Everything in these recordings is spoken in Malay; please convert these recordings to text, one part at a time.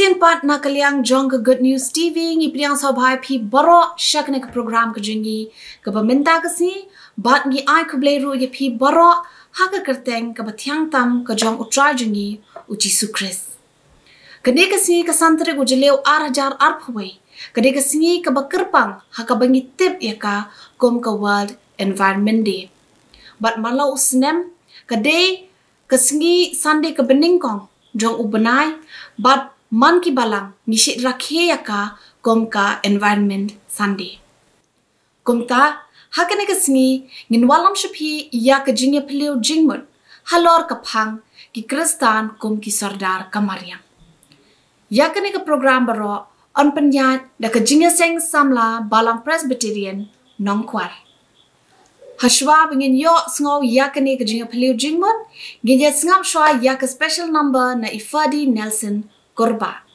Isian pat na kaliang jong ke Good News TV ngi priang sabhai phi baro shakne ke program ke jengi ke peminta ke si bat ngi ai ke bleru ye phi baro ha ke kerteng ke bathyang tam ke jong utrai jengi uci sukris. Kede ke si ke santre ku jeleu arajar arphwe kede ke si ke bakerpang ha ke bangi tip ya ka kom ke World Environment Day. Bat malau usnem kede ke singi sande ke beningkong jong ubenai bat man ki balang nishit rakhe yaka komka environment Sunday. Komka hakane ka singi ngin walam shapi ya ka jingya peliu jingmut halor ka phang ki kristan kom ki sardar kamariang. Yakane ka program baro on penyat da ka jingya seng samla balang presbyterian nongkwar. Hashwa bingin yo sngaw yakane ka jingya peliu jingmut ginja sngap shwa yak special number na Ifadi Nelson Korba.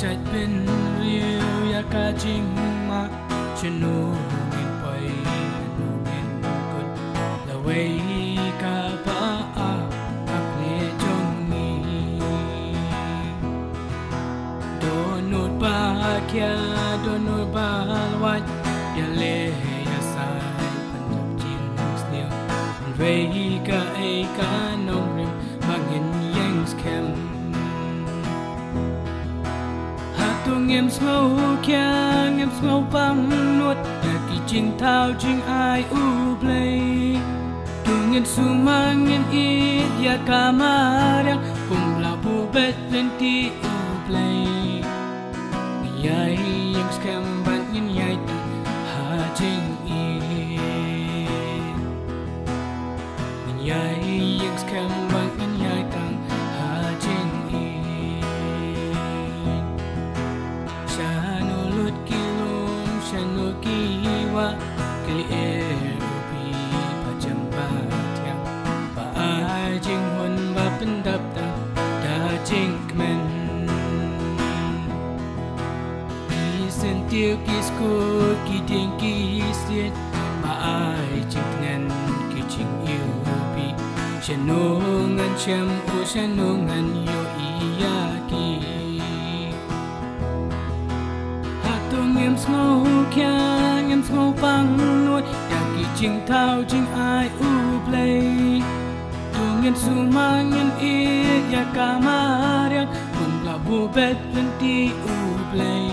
Chạch bên riêu ya ka ching ma chenu ngin pai nu ngin kut la wei ka pa a ak le jong ni do not ba kya do not ba wat ya le ya sai pan jap chin snew wei ka e ka nong rim bangin yang scam em snow kyang em snow băng nuốt ya ki ching thao ching ai u play tung em su mang em i ya kamara kum la bu bet lenti u play yai em scam ban in yai ha ching i yai em scam ban in yai tang ha ching i Shanu kiwa kili erupi pajambat yang ba ajing hun ba pendap tang da jing kmen isen tiu kisku ki ding ki sit ba ajing ngan ki jing erupi shanu ngan chem u shanu ngan yo iya ki em snow kyang em snow băng nuốt ya ki ching thao ching ai u play tung em su mang em i ya kamariang kum la bu bet lenti u play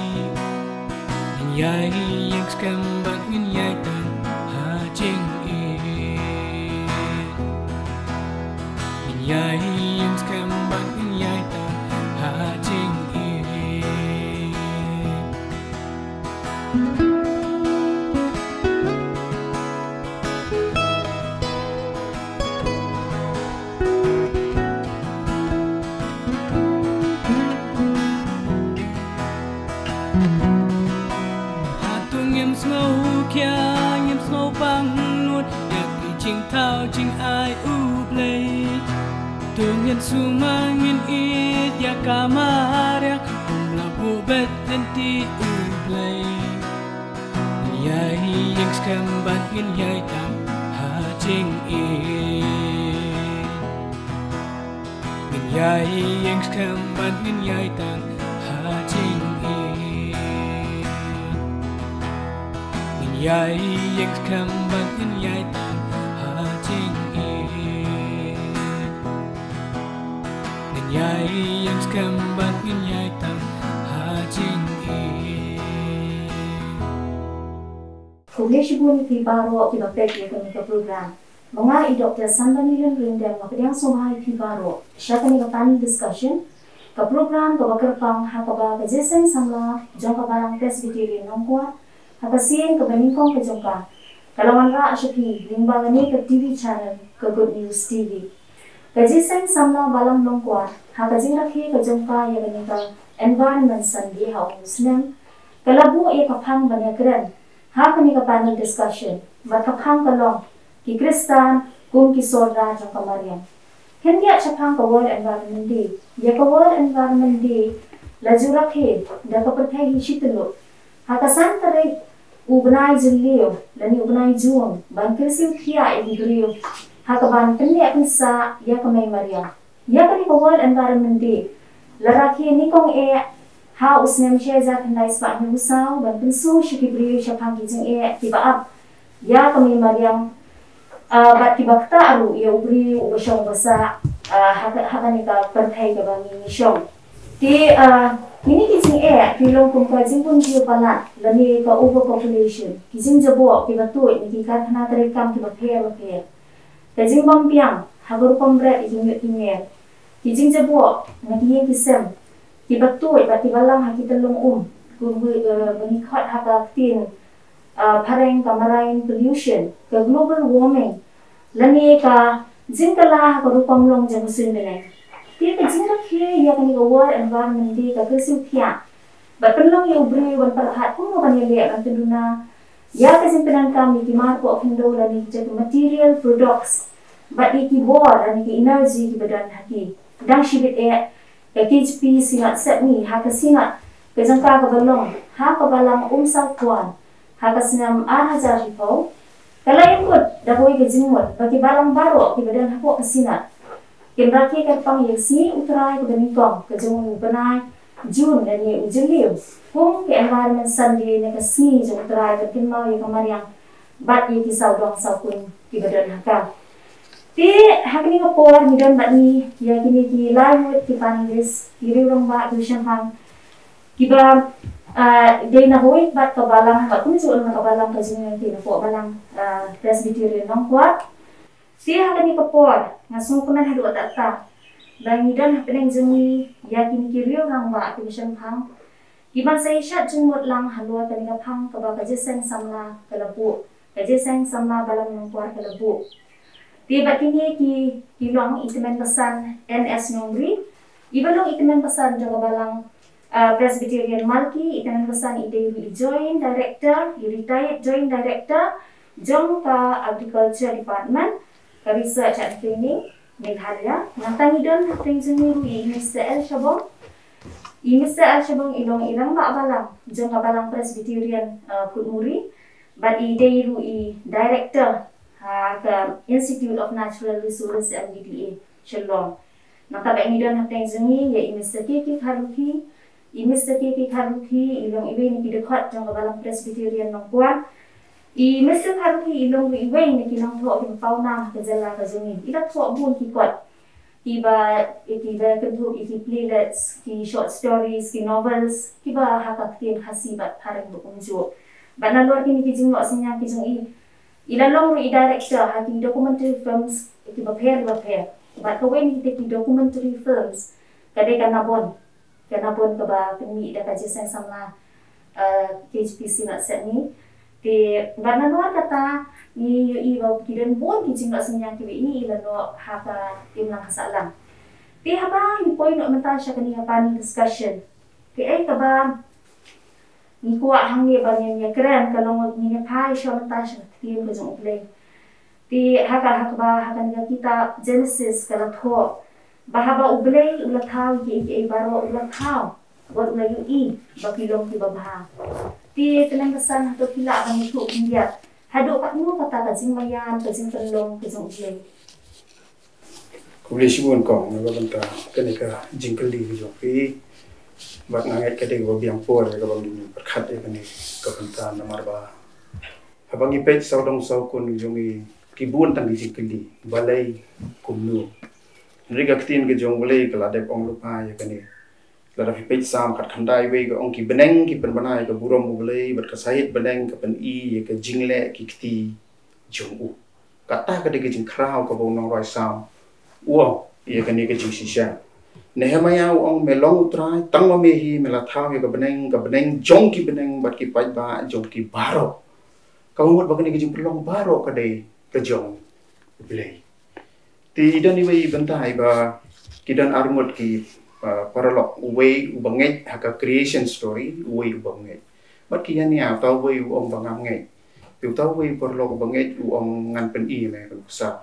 yai yang scam bang in yai tang ha ching i yai yang scam bang in yai tang ha ching i Hatung em snow kyang em snow băng nuốt ya ki ching thao ching ai u play tung em su mang em i ya kamara kum la bu bet lenti u play yai yang scam ban in yai tam ha ching i yai yang scam ban in yai tam ha ching i yai yang scam ban in yai tam ha ching i yai yang scam ban in yai tam ha ching i Kongresibun pi baro ki bapek ya kami ke program. Mga i Dr. Sanbanilan Rindem ngapadiang somai pi baro. Siya kami ke panel discussion. Ke program ke bakerpang hakaba ke jeseng samla jongka barang presbyterian nongkwa. Haka sien ke beningkong ke jongka. Kalawan ra asyapi lingba gani ke TV channel ke Good News TV. Ke jeseng samla balang nongkwa. Haka jingrakhi ke jongka ya gani ke environment Sunday hau muslim. Kalabu ya kapang banyak keren. Hakani ka panel discussion, matapang kalong, ki Kristan, kung ki Sorda jang kamarian. Hindi at siya pang ka World Environment Day. Ya ka World Environment Day, Lajura ke, dah kepercayai hishitelo. Hakasan tarik ubnai julio, lani ubnai juang, ban kersi utia ibrio. Hakaban pendi akan sa ya kemai Maria. Ya kani World Environment Day. Laraki ni kong ha usnem sheza kendai spa ni usau ban pensu shikibrio shapang kijing tiba up. Ya kemai Maria. Bat tiba kata aru ya ubri ubashong basa hakani ka perthai ka bangi shong. Di ini kijing kilong kumka jingpun jiu palat lani ka overpopulation. Kijing jabo tiba tu ni kikar kena terekam tiba pair. Kijing bampiang hagur pembret kijing yut kijing jabo ngakiyeng kisem tiba tu tiba lang hakitelong bengikot hakatin pareng kamarain pollution ke global warming lani ka jingkala hagur pamlong jamusin beleng. Dia kejingan ke ya kani World Environment Day ka kersi pia. Berpenlong ya ubri wan perhat pun kan ya lihat kan tunduna. Ya kesimpulan kami di marko ofendo dan di material products. But iki bor dan iki energy di badan hati. Dang shibit KHP singat set ni ha kesingat kejangka ka balong ha ka balang sa kuan. Ha kesinam hajar ripau. Kalau yang kut dapoi kejingmut bagi balang baru di badan hako kesinat. Kenraki kerpang yesi uterai ke beningkong ke jung benai Jun dan ye ujeliu kung ke environment Sunday ne ke sni jung uterai ke kinmau ye kamariang bat ye kisau dong sau kun ki badan haka ti hakni ko por midan bat ni ya kini ki language ki panis ki riwang ba du shampang ki ba de na hoi bat ka balang ba kun su na ka balang ka jung ti na po balang Presbyterian nong kuat. Siya kani kapor, ngasong kunan hadu atata. Bangidan hapeneng jengi, yakin kiriyo rang ba akibisyan pang. Giban sa isyat jengmut lang halua kani kapang kaba kajeseng samla kalabu. Kajeseng samla balang nongkuar kalabu. Tiba kini kilong itimen pesan NS Nongri. Ibalong itimen pesan jaga balang Presbyterian Malki, itimen pesan ide joint director, retired joint director, jong ka agriculture department. Research and Training Meghalaya. Natang idon hating jeniru Mr. El Shabong. Mr. El Shabong ilong ilang balang jong kabalang Presbyterian Putmuri. But ideiru Director ke Institute of Natural Resources MDDA Shalom. Natabang idon hating jengi ya Mr. Kiki Haruki. Mr. Kiki Haruki ilong ibe ni kidekot jong kabalang Presbyterian Nongkuan. Mr. Haruki ilong iway na kinang tuwa kong pauna kajala kajungin. Ila tuwa buong kikot. Iba keduk iki playlets, ki short stories, ki novels. Iba hakaktin hasibat parang bukunjo. Ba naluar kini kijing lo sinya kijung ilalong ro i-director haki documentary films iba pair. Ba kawin kita ki documentary films kadai kanabon ka ba kami da kajisang sama KHPC na set ni. Di barnanuar kata ni iba kidan bon kijing lo sinya kibi ini ilano haka timlang kasalang. Di haba ni point no menta siya kani pani discussion. Kay kaba ni kuwa hang ni ba niya keren kalong ni pai siya menta siya tim ko jong play. Di haka niya kita Genesis kala tho. Bahaba ublay ulathaw ki baro ulathaw. Bod na yu bakilong ti babaha. Di tenang kesan hado kila akan itu India. Hado kat nu kata kajing mayan, kajing telong, kajing ublay. Kublay sibun kong nagabanta kanika jingkali joki. Bat ngangat kadai biang por ya kabang dini perkat ya kani kabanta namarba. Habang ipet saudong saukun jongi kibun tang jingkali balai kumnu. Nriga ktin ke jong balai kaladep ong lupa ya kani. Lara pipet sam kat khandai we ga ong ki beneng ki penbanai ka burom mulai ber kasait beneng ka pen ye ka jingle ki kti jong u kata ka de jing krau ka bong nong roi sam wo ye ka ni ka jing sisha nehemaya ong melong utrai tang ma me hi mela thau ye ka beneng jong ki beneng bat ki pai ba jong ki baro ka ngot ba ka ni ka jing pelong baro ka de ka jong blei ti dan ni we bentai ba kidan armut ki paralog way ubanget haka creation story way ubanget bat kiyan niya taw way uong banganget piu taw way paralog ubanget uong ngan pen me kan sa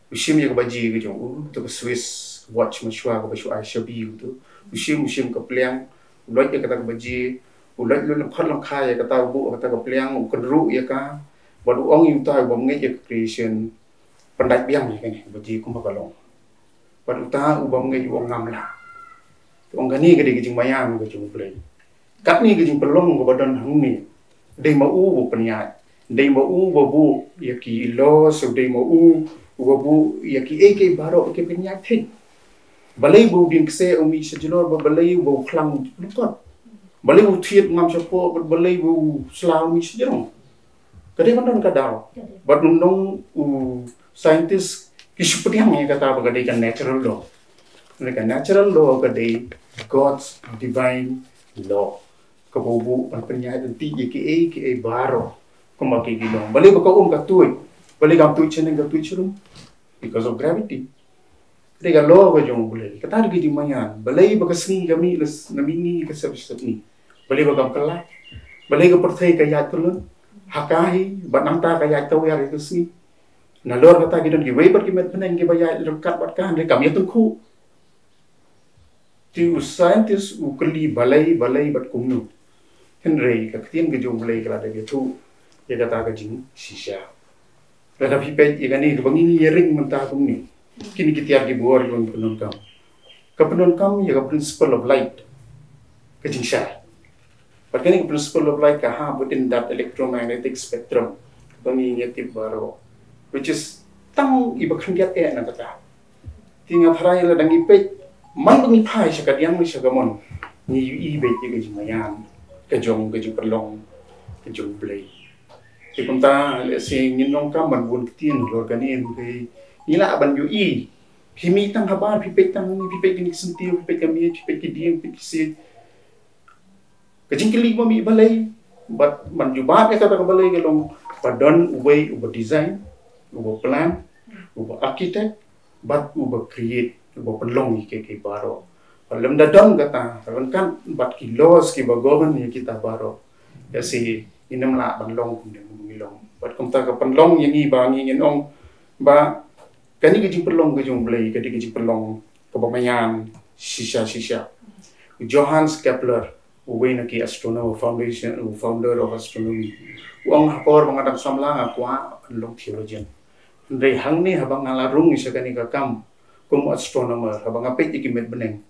usim ya baji ke jong to Swiss watch machwa ko basu Asia bi to usim ka pliang ulat ya kata baji ulat lu lempat lemkai ya kata bu kata peliang kedru ya ka baru ong yu ta bom nge ya creation pendat biang ya kan baji kum bakalong baru ta ubam nge yu ong ngam la ong gani gede gijing mayam go jung play kat ni gijing pelong go badan hang ni dei ma u bu penyat dei ma u bu ya ki lo so dei ma u bu ya ki ek baro ke penyat the balai bu bin kse omi sejulor balai bu klang lutot balai bu thiet ngam chapo balai bu slaw mi sejulor kadai kan kadau but nung scientist ki superiang ya kata apa kadai kan natural law mereka natural law kadai God's divine law kabubu pan penyat ti ki baro kuma ki gilong balai ba ka katui balai kam tu chenen ka tu churum because of gravity Dega law ka jong bulay kata di di mayan balai ba kasni kami las namini ka sabsat ni balai ba kam kala balai ka perthai ka yat tulun hakahi ba namta ka yat taw yar kasni na lor kata gidan ki way par ki met peneng ki ba yat kat bat kan re kam yatun khu ti scientist u kali balai bat kumnu henry ka ktin ka jong bulay kala de tu ya kata ka jing shisha Rada pipet igani bangi ring mentah kumni kini kita di buar yang penon kam. Kepenon kam ya principle of light. Kecing syai. Bagaimana principle of light kah within that electromagnetic spectrum bangi yatib baro, which is tang iba kandiat na kata. Tinggal harai la dangi pet man bangi pai syakadiang ni syagamon ni ui bet ya kejing mayan kejong perlong kejong blay. Kita lesing nong kam man bun kitien lor kanin ke ila ban yu i himi tang haban pipet tang ni pipet ni sentiu pipet kami pipet kidiang pipet si kajing kili mami balai but man yu ba ka ta balai gelong padon way uba design uba plan uba architect but uba create uba pelong ke baro palam dadam kata kan bat kilos ki ba govern ni kita baro ya si inam la ban long kum long bat kum ta ka panlong yang i ba ngi ong ba kani gijing perlong gijong blay kadi gijing perlong kabamayan shisha Johannes Kepler uwena ki astronomer foundation founder of astronomy uang hapor mangadam samlang akwa panlong theologian ndai hangni habang ngalarung isa kani ka kam kum astronomer habang apet ikimet beneng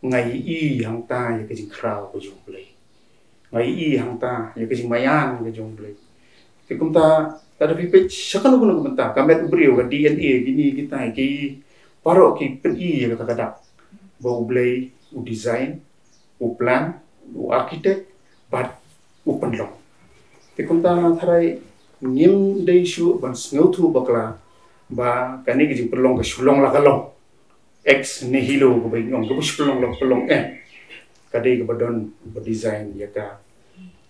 ngai i hang ta ya gijing kraw gijong blay ngai i hang ta ya gijing mayan gijong blay kum ta ada pipet syakal guna kumenta kamet brio ka DNA gini kita ki paro ki pen-i kata kata bau blay u design u plan u architect bat u penlong tikumta tharai nim dei shu ban sngotu bakla ba kani ki penlong ka shulong la kalong ex nihilo ko bai ngong ko shulong la pelong kadai ka badon ba design ya ka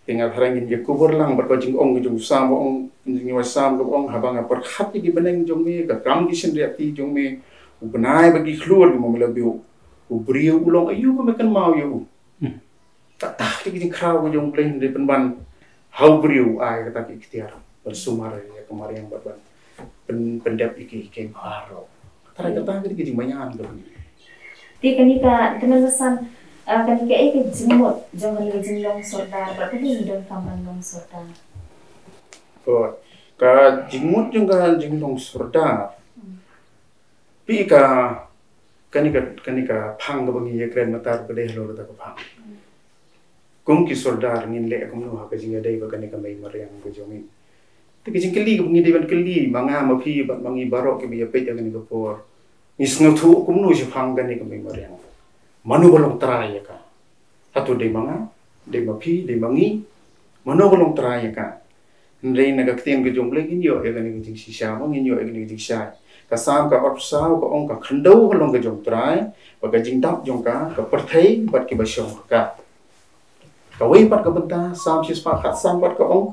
tinggal harangin ya kubur lang berbajing ong jong sam ong jing wasam ko ong habang perhat di beneng jong me ka kam di sendiati jong me ubenai bagi keluar mo melabiu ubriu ulong ayu ko makan mau yu tak di jing kraw jong plain di penban how briu ai kata ki ikhtiar bersumar ya kemarin yang berban pendap iki ke baro tara kata ki jing manyan ko Ti kanika tenasan kanika ke jimot jangan lagi jinglong sorda berapa ni don kaman long sorda ka jingmut juga jinglong sorda pi ka kanika phang ga bangi ye kren matar bade hlo ta ka phang kum ki sorda ngin le kum no ha ka jinga dai ba kanika mai maryang ko jomi ti ki jingkeli ga bangi dewan keli manga ma phi ba bangi baro ke bi pe ga ni ko por isno thu kum no je phang ga ni ka mai maryang manu bolong teraya ka satu de manga de mapi de mangi manu bolong teraya ka ndrei naga ktien ke jong legi nyo e gani jing shisha mo nyo e gani jing sha ka sam ka opsa ka ong ka khandau holong ke jong trai ba ka jing dap jong ka perthai bat ki ba shong ka wei pat ka benta sam sis pa khat sam bat ka ong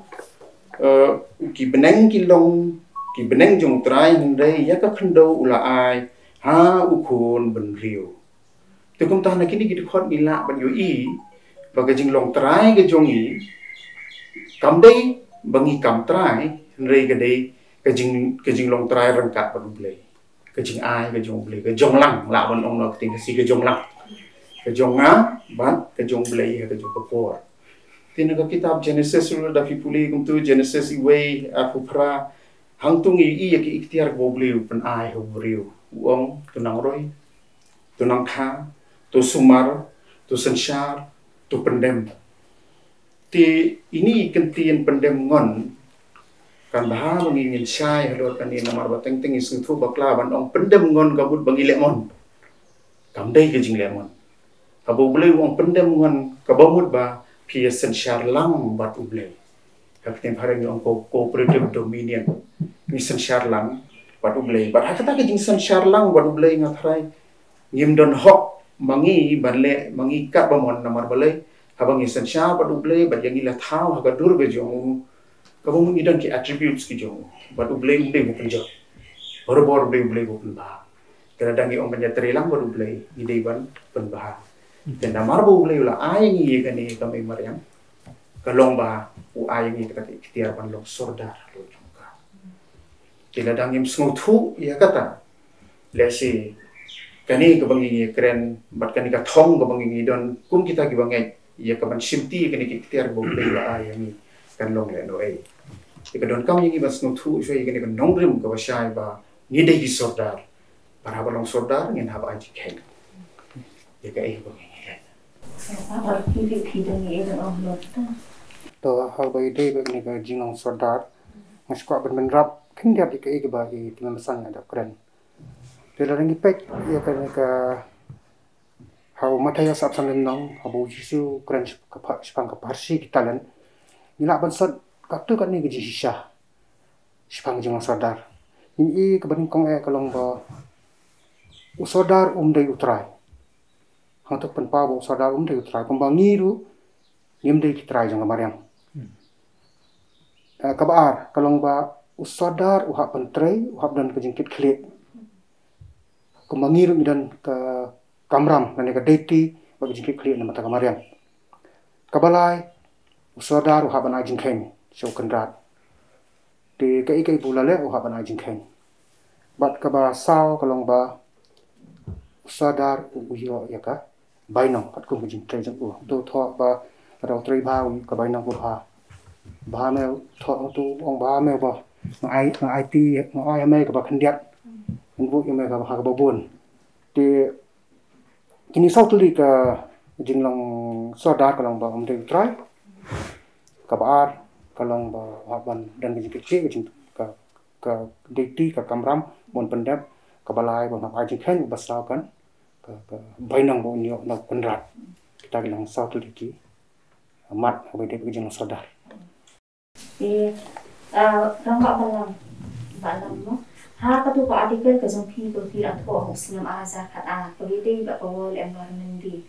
ki beneng ki long ki beneng jong trai ndrei ya ka khandau ula ai ha ukun ben riu Tukum tah nak kini kita khot mila ban yoi baga jing long trai ke jongi kam dei bangi kam trai rei ke dei ke jing long trai rangkat ban blei ke jing ai ke jong blei ke jong lang la ban ong nok ting ke si ke jong lang kejonga ban kejong blei kejong kepor tina ka kitab Genesis ulu da fi puli kumtu Genesis iway aku pra hangtung i ki ikhtiar bo bleu pen ai ho breu uang tunang roi tunang kha tu sumar tu sensyar tu pendem ti ini kentian pendem ngon kan baha mengingin syai halot kan ni namar bateng teng isung thu bakla ban ong pendem ngon kabut bangi lemon kamdai ke jing lemon abo bleu ong pendem ngon kabamut ba pia sensyar lang bat ublei kapten pareng ong cooperative dominion ni sensyar lang bat ublei bat hakata ke jing sensyar lang bat ublei ngathrai ngim don hok mangi banle mangi kat bamon namar balai habang sensyar bat ublei bat yang ila thau hagadur be jong kamu idon ki attributes ki jong batu blei bukan jong baru blei bukan bah kadang ni orang banyak terilang baru blei ide ban penbah dan namar bu blei lah ai ni kan ni kami mariam kalong bah u ai ni kata ikhtiar ban long sordar lo jongka kadang ni smutu ya kata lesi kani kebangi keren bat kani ka thong kebangi don kum kita ki bangai ya kaban simti kani ikhtiar bu blei lah ai ni kan long le no ai ikadon kam yang ibas nutu so ikani kan nongrim ka wasai ba ni dei di sordar para balong sordar ngin haba aji ken ya ka ai bang Apa pilih hidung ni dan Allah to hal ba dei ba ni ka jingong sordar maskwa ben rap kin dia di ka ai ba di pemesan ada keren dia rangi pek ya ka hau mataya sap sang nong habu jisu keren ka spang ka parsi kitalan nila bansot kaktu kan ni gaji sisah spang jeng sodar ini kebening kong kalong ba usodar dai utrai hantuk penpa bo sodar dai utrai pembangi ru dai kitrai jeng mariam kabar kalong ba usodar uhap pentrai uhap dan kejengkit klit pembangi ru dan ke kamram dan ke deti bagi jengkit klit na mata mariam kabalai usodar uhap ban ajing keng so kendrat di kai bulale uhap ban ajing keng bat ka ba sao kalong ba usodar uyo ya ka bainong pat ko jing tre jang u do tho ba ro tre ba ka bainong u ha ba me tho tu ong ba me ba ngai IT ngai me ka ba khandiat bu me ka ba ba bun di kini sau tu li ka jinglong sodar kalong ba om de try kabar kalong ba haban dan kecil kecil ka deti ka kamram mon pendap kabalai bon ajing khen basau kan ka bainang bon yo na pendrat kita bilang satu lagi mat habis dia jeng sodar rangka balam mo ha katu pa artikel ka jong phi ko fi atko muslim azar khat kawede ba pawol environment di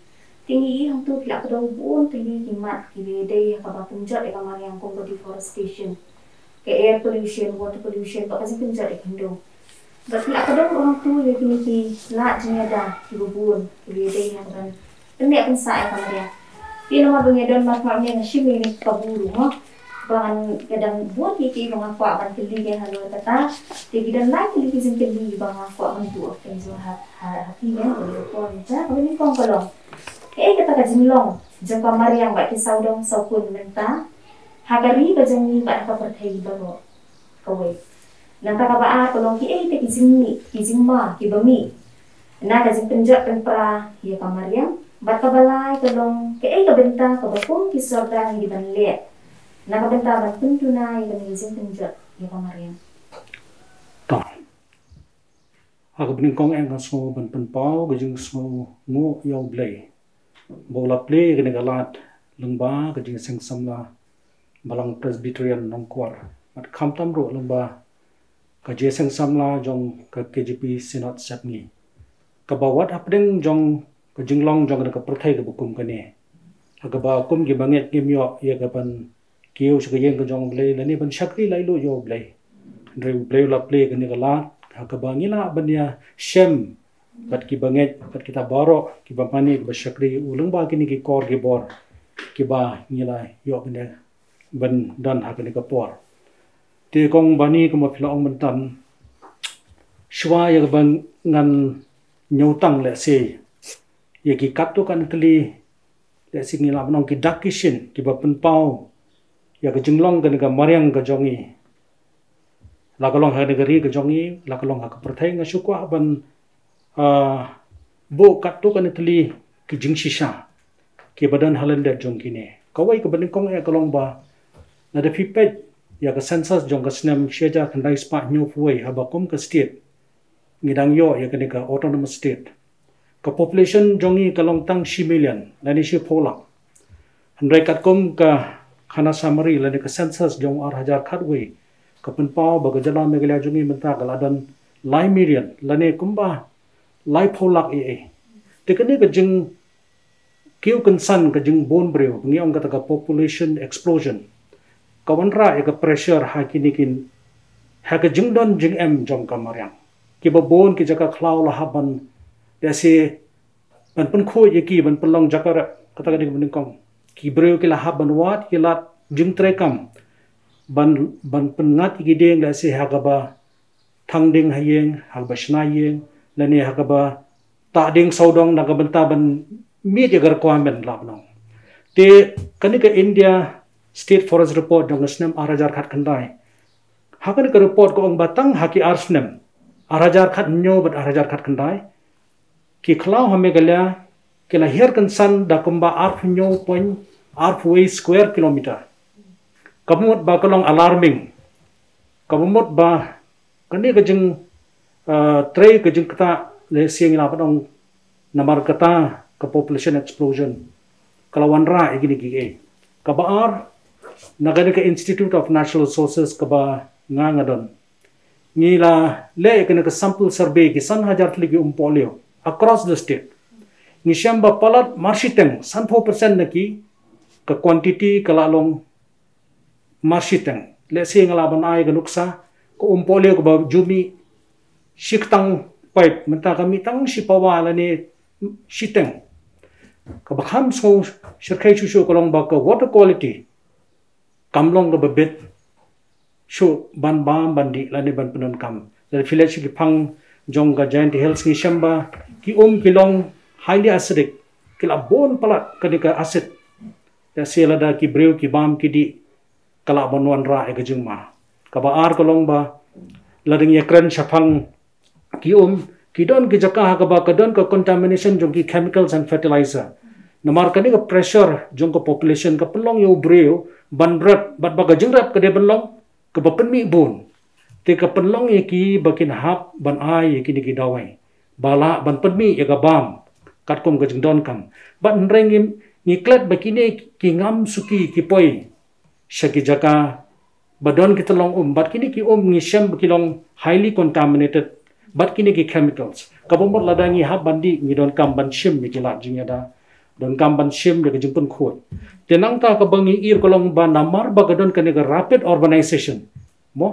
tinggi hang tu pila kedau bun tinggi kimat kibede ka ba punjat e kamar yang ko deforestation ke air pollution water pollution ba kasi punjat e hindo ba pila kedau hang tu ye ki la jingada kibubun kibede yang kan ini akan saya kamar ya pino ma bangedon mas ma ne shimi ni kaburu mo ban kadang buat ki bang apa ban kili ke halo tata ti gidan lai kili ki kili bang apa ban tu kan zo hati ne ko ja ko ni kong kolong kata kajinglong jeng kamar yang baik kisau dong saukun menta hagari bajang ba ka perthai bano kawe nanta ka ba kolong ki te kizing ma ki bami na kajing penjak penpra ya kamar yang bat ka balai kolong ka benta ka bakung ki sordan di banle na ka benta ban puntuna ya kizing penjak ya kamar yang to ha ka bening kong ang so ban penpau gajing so ngo yo blai bola play kene galat lungba ke jing seng samla balang presbyterian nongkwar mat khamtam ro lungba ka je seng samla jong ka KGP synod sapni ka bawat apdeng jong ka jinglong jong ka perthai ka bukum kane aga ba kum gi banget gemyo ye ka ban kiu se yeng ka jong blai lani ban shakti lai lo yo blai re blai la play kene galat ka ba ngila bania shem bat ki banget bat kita baro ki ba pani ba shakri ulung ba kini ki kor ki bor ki ba ngilai yo bene ban dan ha kini ka por te kong bani ko ma phila ong ban tan shwa ya ban ngan nyotang le se ya ki katu kan teli le singi la nong ki dakishin ki ba penpau ya ke jinglong ke nega mariang ke jongi la kalong ha negeri ke jongi la kalong ha ke perthai nga syukwa ban bo katu kan teli ki jing shisha ki badan halenda jong kine kawai ke baning kong ya kalong ba na de pipet ya ke census jong ke snam sheja kandai spa new way habakom ke state ngidang yo ya ke nega autonomous state ke population jongi kalong tang 1 million lani shi polak handai katkom ka khana summary lani ke census jong 1000 khatwe ke penpau baga jala megalia jongi menta galadan lai million lani kumba lai polak tekani ke jing kiu kensan ke jing bon breu ngiong kata ka population explosion kawanra ya ke pressure hakinikin ha ke jing don jing em jong kamariang ki ba bon ki jaka klau la haban dasi ban pen kho ye ki ban pelong jakara kata ka ding kong ki breu ki la haban wat ki lat jing trekam ban pengat ki ding dasi ha ka ba thang ding hayeng ha ba shna yeng lani ha ka ba ta ding saudong na ka benta ban mi de gar kwamen labnong te kani ka India State Forest Report jong nasnem 1000 khat khandai ha ka report ko ong batang ha ki arsnem 1000 khat nyo bat 1000 khat khandai ki khlau hame galya ke la her kan san da kumba arf nyo point arf way square kilometer kamut ba kalong alarming kamut ba kani ka jing tray ka jing kata le siang ila padong namar kata ke population explosion kalawanra igini gi kabaar nagani ka Institute of Natural Resources kaba ngangadon ngila le ikene ka sample survey ki san hajar tligi umpolio across the state ngishamba palat marshiteng san 4% naki ka quantity kalalong marshiteng le siang ila banai ganuksa ko umpolio ka jumi shiktang pipe menta kami tang sipawala ni shiteng kabakham so shirkai shushu kolong ba ka water quality kamlong ka babet shu ban bandi lani ban penon kam dari village ki phang jong ga giant hills ni shamba ki kilong highly acidic kila bon palat kadika acid da sela da ki breu ki bam ki di kala bonwan ra e gajingma kabaar kolong ba lading yakran shapang ki kidon ki jaka ha ba kadon ka contamination jong ki chemicals and fertilizer namar kani ka pressure jong ka population ka pelong yo breu banrat bat baga jingrat ka de belong ka bapen mi bon te ka pelong ye ki bakin hap ban ai ye ki di dawai bala ban pen mi ye ka bam kat kom ka jingdon kam ban rengim ni klat bakine ki ngam suki ki poi shaki jaka badon ki telong bat kini ki ni shem kilong highly contaminated bat kini ki chemicals kabomot ladangi hab bandi ni don kam ban shim mi kilat jingada don kam ban shim de jingpun khoi tenang ta ka bangi ir kolong ba namar bagadon kani ka rapid urbanization mo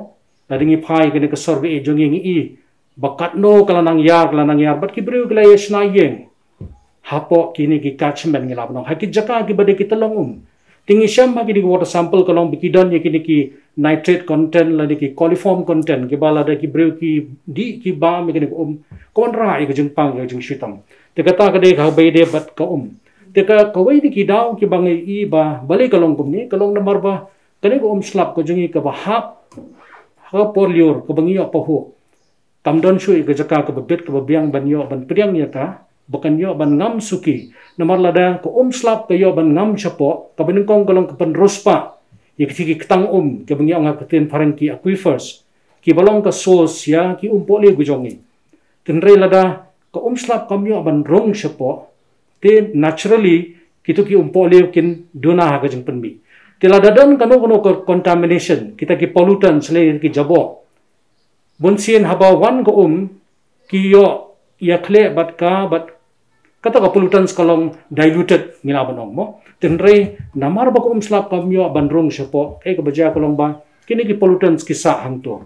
ladangi phai kani ka survey jongi ngi bakat no kalanang yar bat ki breu kala yesna yeng hapo kini ki catchment ngi labno hakit jaka ki bade ki telong tingi sham ma ki water sample kolong bikidon ye kini ki nitrate content la ki coliform content ki bala da ki breu ki di ki ba me ki konra ki jingpang ki jing shitam te kata ka de ka be de bat ka te ka kawai di ki daw ki bangai I ba bali kalong kumni kalong namar ba kani ko slap ko jungi ka ba hap ha porlior ko bangi pa ho kamdon shu ka jaka ka bet ka biang banyo ban priang ya ka bukan yo ban ngam suki namar lada ko slap ka yo ban ngam chapo ka baning kong kalong ka pan rospa ki ketang ke bangi ang katin parang ki aquifers ki balong ka source ya ki poli gujongi tenre lada ka slap kamyo ban rong chapo te naturally kitu ki poli kin duna ha gajing penbi te lada don kano contamination kita ki pollutants le ki jabo bunsien haba wan ko ki yo yakle bat kata ka pollutants kalong diluted ngila banong mo tenre namar ba ko slap kamyo bandrong siya ka baja kolong ba kini ki pollutants ki sa hangto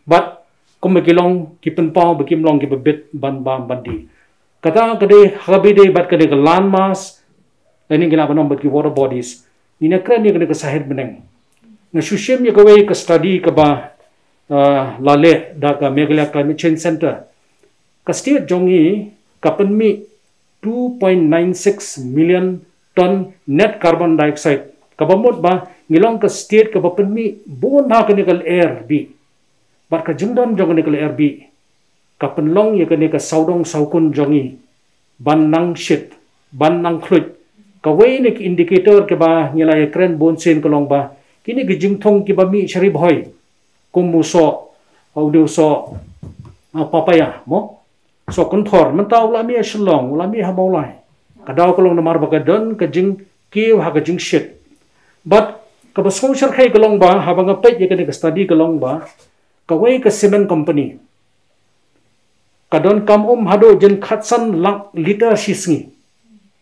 but kung magilong ki penpaw bakimlong ki babit ban bandi kata kade habide bat kade ka landmass ini ngila banong bat ki water bodies ina kran ni kade ka sahid beneng na shushim ya kawai ka study ka ba lale da ka Meghalaya Climate Change Center ka state jongi kapenmi 2.96 million ton net carbon dioxide. Kabamot ba ngilong ka state ka bapenmi buon ha kanikal air bi. Bat ka jingdon jong kanikal air bi. Kapenlong ya kanika saudong saukun jongi. Ban nang shit, ban nang klut. Kawai ni indicator ke ba ngilay kren bonsin kalong ba. Kini gijing thong ki ba mi sharib hoy. Kumuso, audio so papaya mo. So kontor mentau la mi shlong, la mi hamolai. Kadaw kalong namar bagadon kajing kiw ha kajing shit. But kabasong syarkhay kalong ba habang apet ya kanika study kalong ba. Kawai ka cement company. Kadon kam hado jen khatsan lak liter shisngi.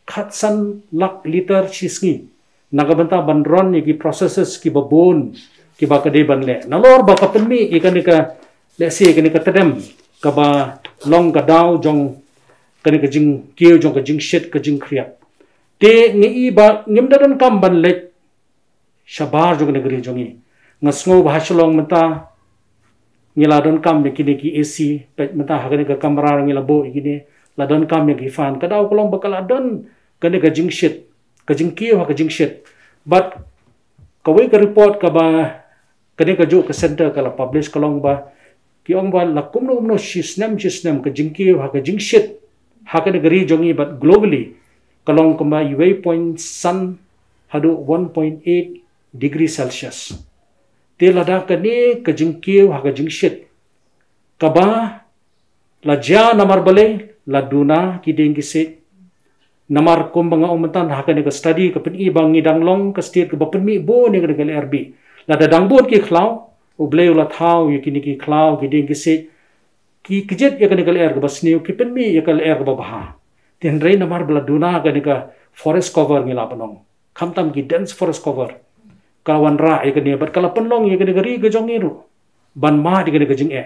Khatsan lak liter shisngi. Nagabanta bandron ki processes ki babon ki ba kade banle. Nalor ba kapenmi ikanika let's say ikanika tedem ka ba long ka daw jong kanika jing kiyo jong ka jing shit ka jing kriya. Te ngi ba ngimdadan kam banle shabar jong negeri jongi. Ngasngo bahashlong menta ngiladon kam kini ki AC pet menta hakani ka kamera ngilabo ikini ladon kam ki fan kadaw kolong bakal adon kani ka jing shit ka jing kiyo ha ka jing shit but kawai ka report ka ba kani ka jo ka center kala publish kolong ba ki ong ba lakum no shisnem ka jing kiyo ha ka jing shit ha ka negeri jongi but globally kalong kuma UV point sun hadu 1.8 degree Celsius. Te lada kani kajing kiw ha kajing shit. Kaba la jia namar balay la duna kideng kisit. Namar kum mga umantan ha kani ka study ka ibang ngidang long ka state ka bapenmi bo ni ka RB. La dadang bon ki klaw ublay la thaw yu kini ki klaw kideng kisit. Ki kijet ya kani ka ka basniu ki penmi ya ka ka babaha. Ten rey namar bala duna kani ka forest cover ngila panong. Kamtam ki dense forest cover. Kawan ra ikani bat kala penlong ikani gari gajong iru ban ma ikani gajing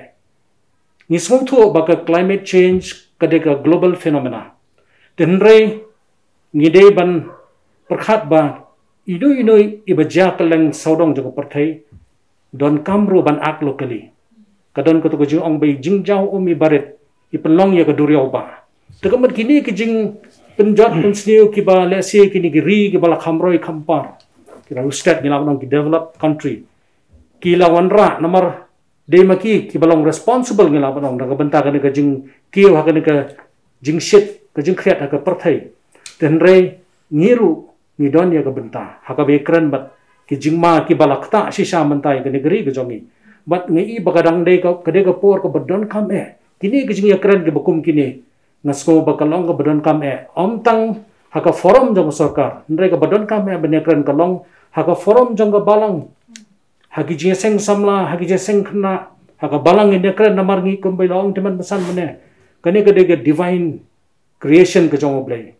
ngismong tu baka climate change kadeka global phenomena tenrei ngide ban perkhat ba inu ibaja kaleng saudong jong perthai don kamru ban ak locally kadon ko to gajing ong bei jingjau umi baret ipenlong ya kaduriau ba tegamat kini kijing penjot pensniu kiba lesi kini giri kibala khamroi khampar kira ustad ngilaw nang developed country kilawan ra namar de maki kibalong responsible ngilaw nang nagabanta ka ka jing kiyo ha ka jing shit ka jing kriat ha ka perthai tenre ngiru ngidon ya ka benta ha ka bekran bat ki jing ma ki balakta sisa mentai ka negeri ka jongi bat ngi bagadang de ka kade ka por ka badon kam kini ki jing ya kran ki bakum kini ngasko bakalong ka badon kam omtang ha ka forum jong sarkar ndre ka badon kam benekran kalong haka forum jangga balang hagi jeseng samla hagi jeseng kena haka balang ini keren namar ngi kumbai long teman pesan mana kani kadega divine creation ke jong oblay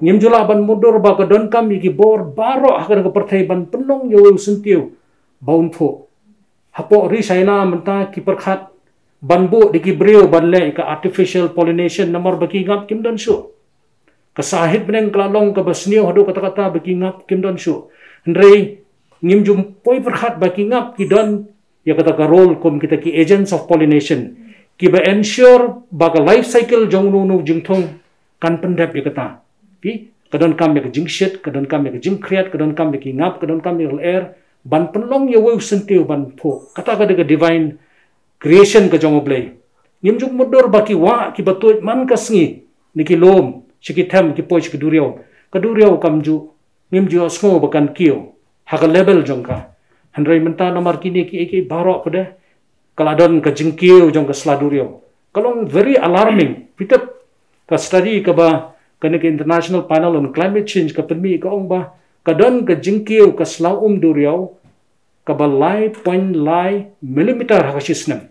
ngim jula ban mudur ba ka don kam iki bor baro haka ka perthai ban penong yo sentiu baun pho hapo ri saina menta ki perkhat ban bu diki brio ban le ka artificial pollination namar baki ngap kim don shu ka sahit beneng klalong ka basnio hadu kata-kata baki ngap kim don shu Ndrei ngim jum poi perkhat baki ngap ki don ya kata ka role kum kita ki agents of pollination ki ba ensure baga life cycle jong nu jingthong kan pendap ya kata pi kadon kam ya jing shit kadon kam ya jing kriat kadon kam ya ki ngap kadon kam ya air ban penlong ya weu sentiu ban pho kata ka divine creation ka jong oblay ngim jum modor baki wa ki batoi man kasngi niki lom sikitam ki poi ki duriau kamju ngim jio smo bakan kio haka level jongka handrai menta nomor kini ki barok pada kaladon ka jingkio jongka sladurio kalong very alarming pitap ka study ka ba kani ka international panel on climate change ka penmi ka ong ba kadon ka jingkio ka slaum duriau ka ba lai point lai millimeter haka sisnem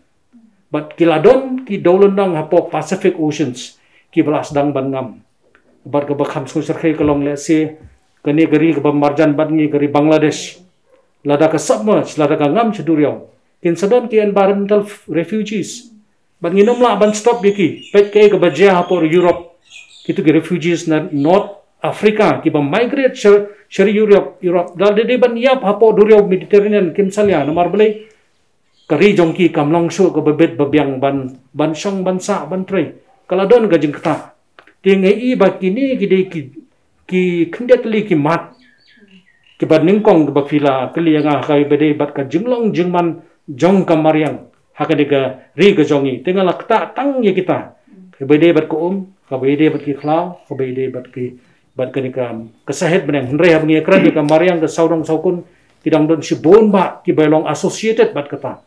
but kiladon ki dolondang hapo Pacific Oceans ki balas dang bangam bar ka ba kham susar khay kalong le se kani gari ke marjan badngi gari Bangladesh lada ka submerge lada ka ngam cheduriau kin sadon ki environmental refugees badngi nomla ban stop biki pet ke ke bajia hapor Europe kitu ge refugees na North Africa ki ba migrate shari Europe dal de ban yap hapo duriau Mediterranean kim salya namar belai kari jongki kamlong shu ke bebet babiang ban shong ban sa ban trei kaladon ga jingkata Tingai ba kini ki kendet li ki mat ki ba ningkong ba fila kli nga kai bede bat ka jinglong jingman jong kamariang hakade ka ri ga jongi tingala ta tang ye kita ka bede bat ko ka bede bat ki khlau ka bede bat ka nikam kasahet beneng hendrai habngi ekran ka mariang ka saudong saukun kidang don si bon ba ki bailong associated bat kata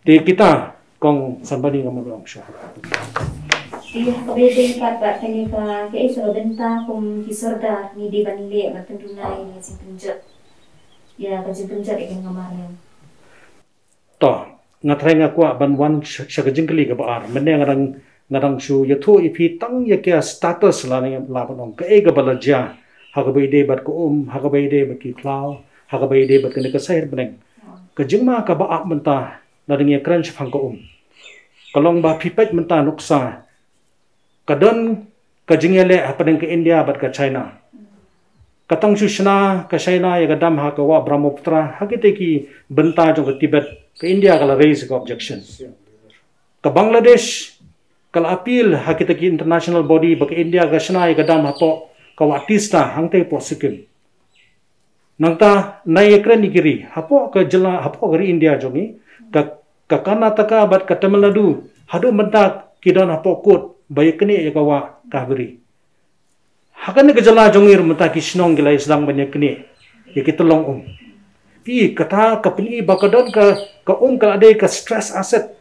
te kita kong sambani ngamong sha Iya, kabede kat kani ka kay so benta kung kisorda ni di banile matundunay ni si penjat. Ya, ka si penjat ikan ngamaran. To, ngatray nga kwa banwan siya kajingkali ka baar. Mene ngarang su yatu ipi tang ya kaya status la ni laban ka ega balajya. Hakabay de bat ko hakabay de bat ki klaw, hakabay de bat kani ka sayr beneng. Kajingma ka baak menta na dingi kran siya ko Kalong ba pipet menta nuksa. Kadon kajingele hapadeng ke India bat ke China. Katang sushna ke China ya kadam ha ke wa Brahmaputra hakite ki benta jong ke Tibet ke India kala raise ke objection. Ke Bangladesh kala appeal hakite ki international body ba ke India ke China ya kadam ha po ke wa Tista hangte po Sikkim. Nangta nai ekren nikiri hapo ke jela hapo ke India jongi ke Karnataka bat ke Tamil Nadu hadu mentak kidon hapo kot bayi kini ya kawa kahberi. Hakan ni kejala jongir mata kisnong gilai sedang banyak kini ya kita long Pi kata kapini bakadon ka ka ade ka stress asset.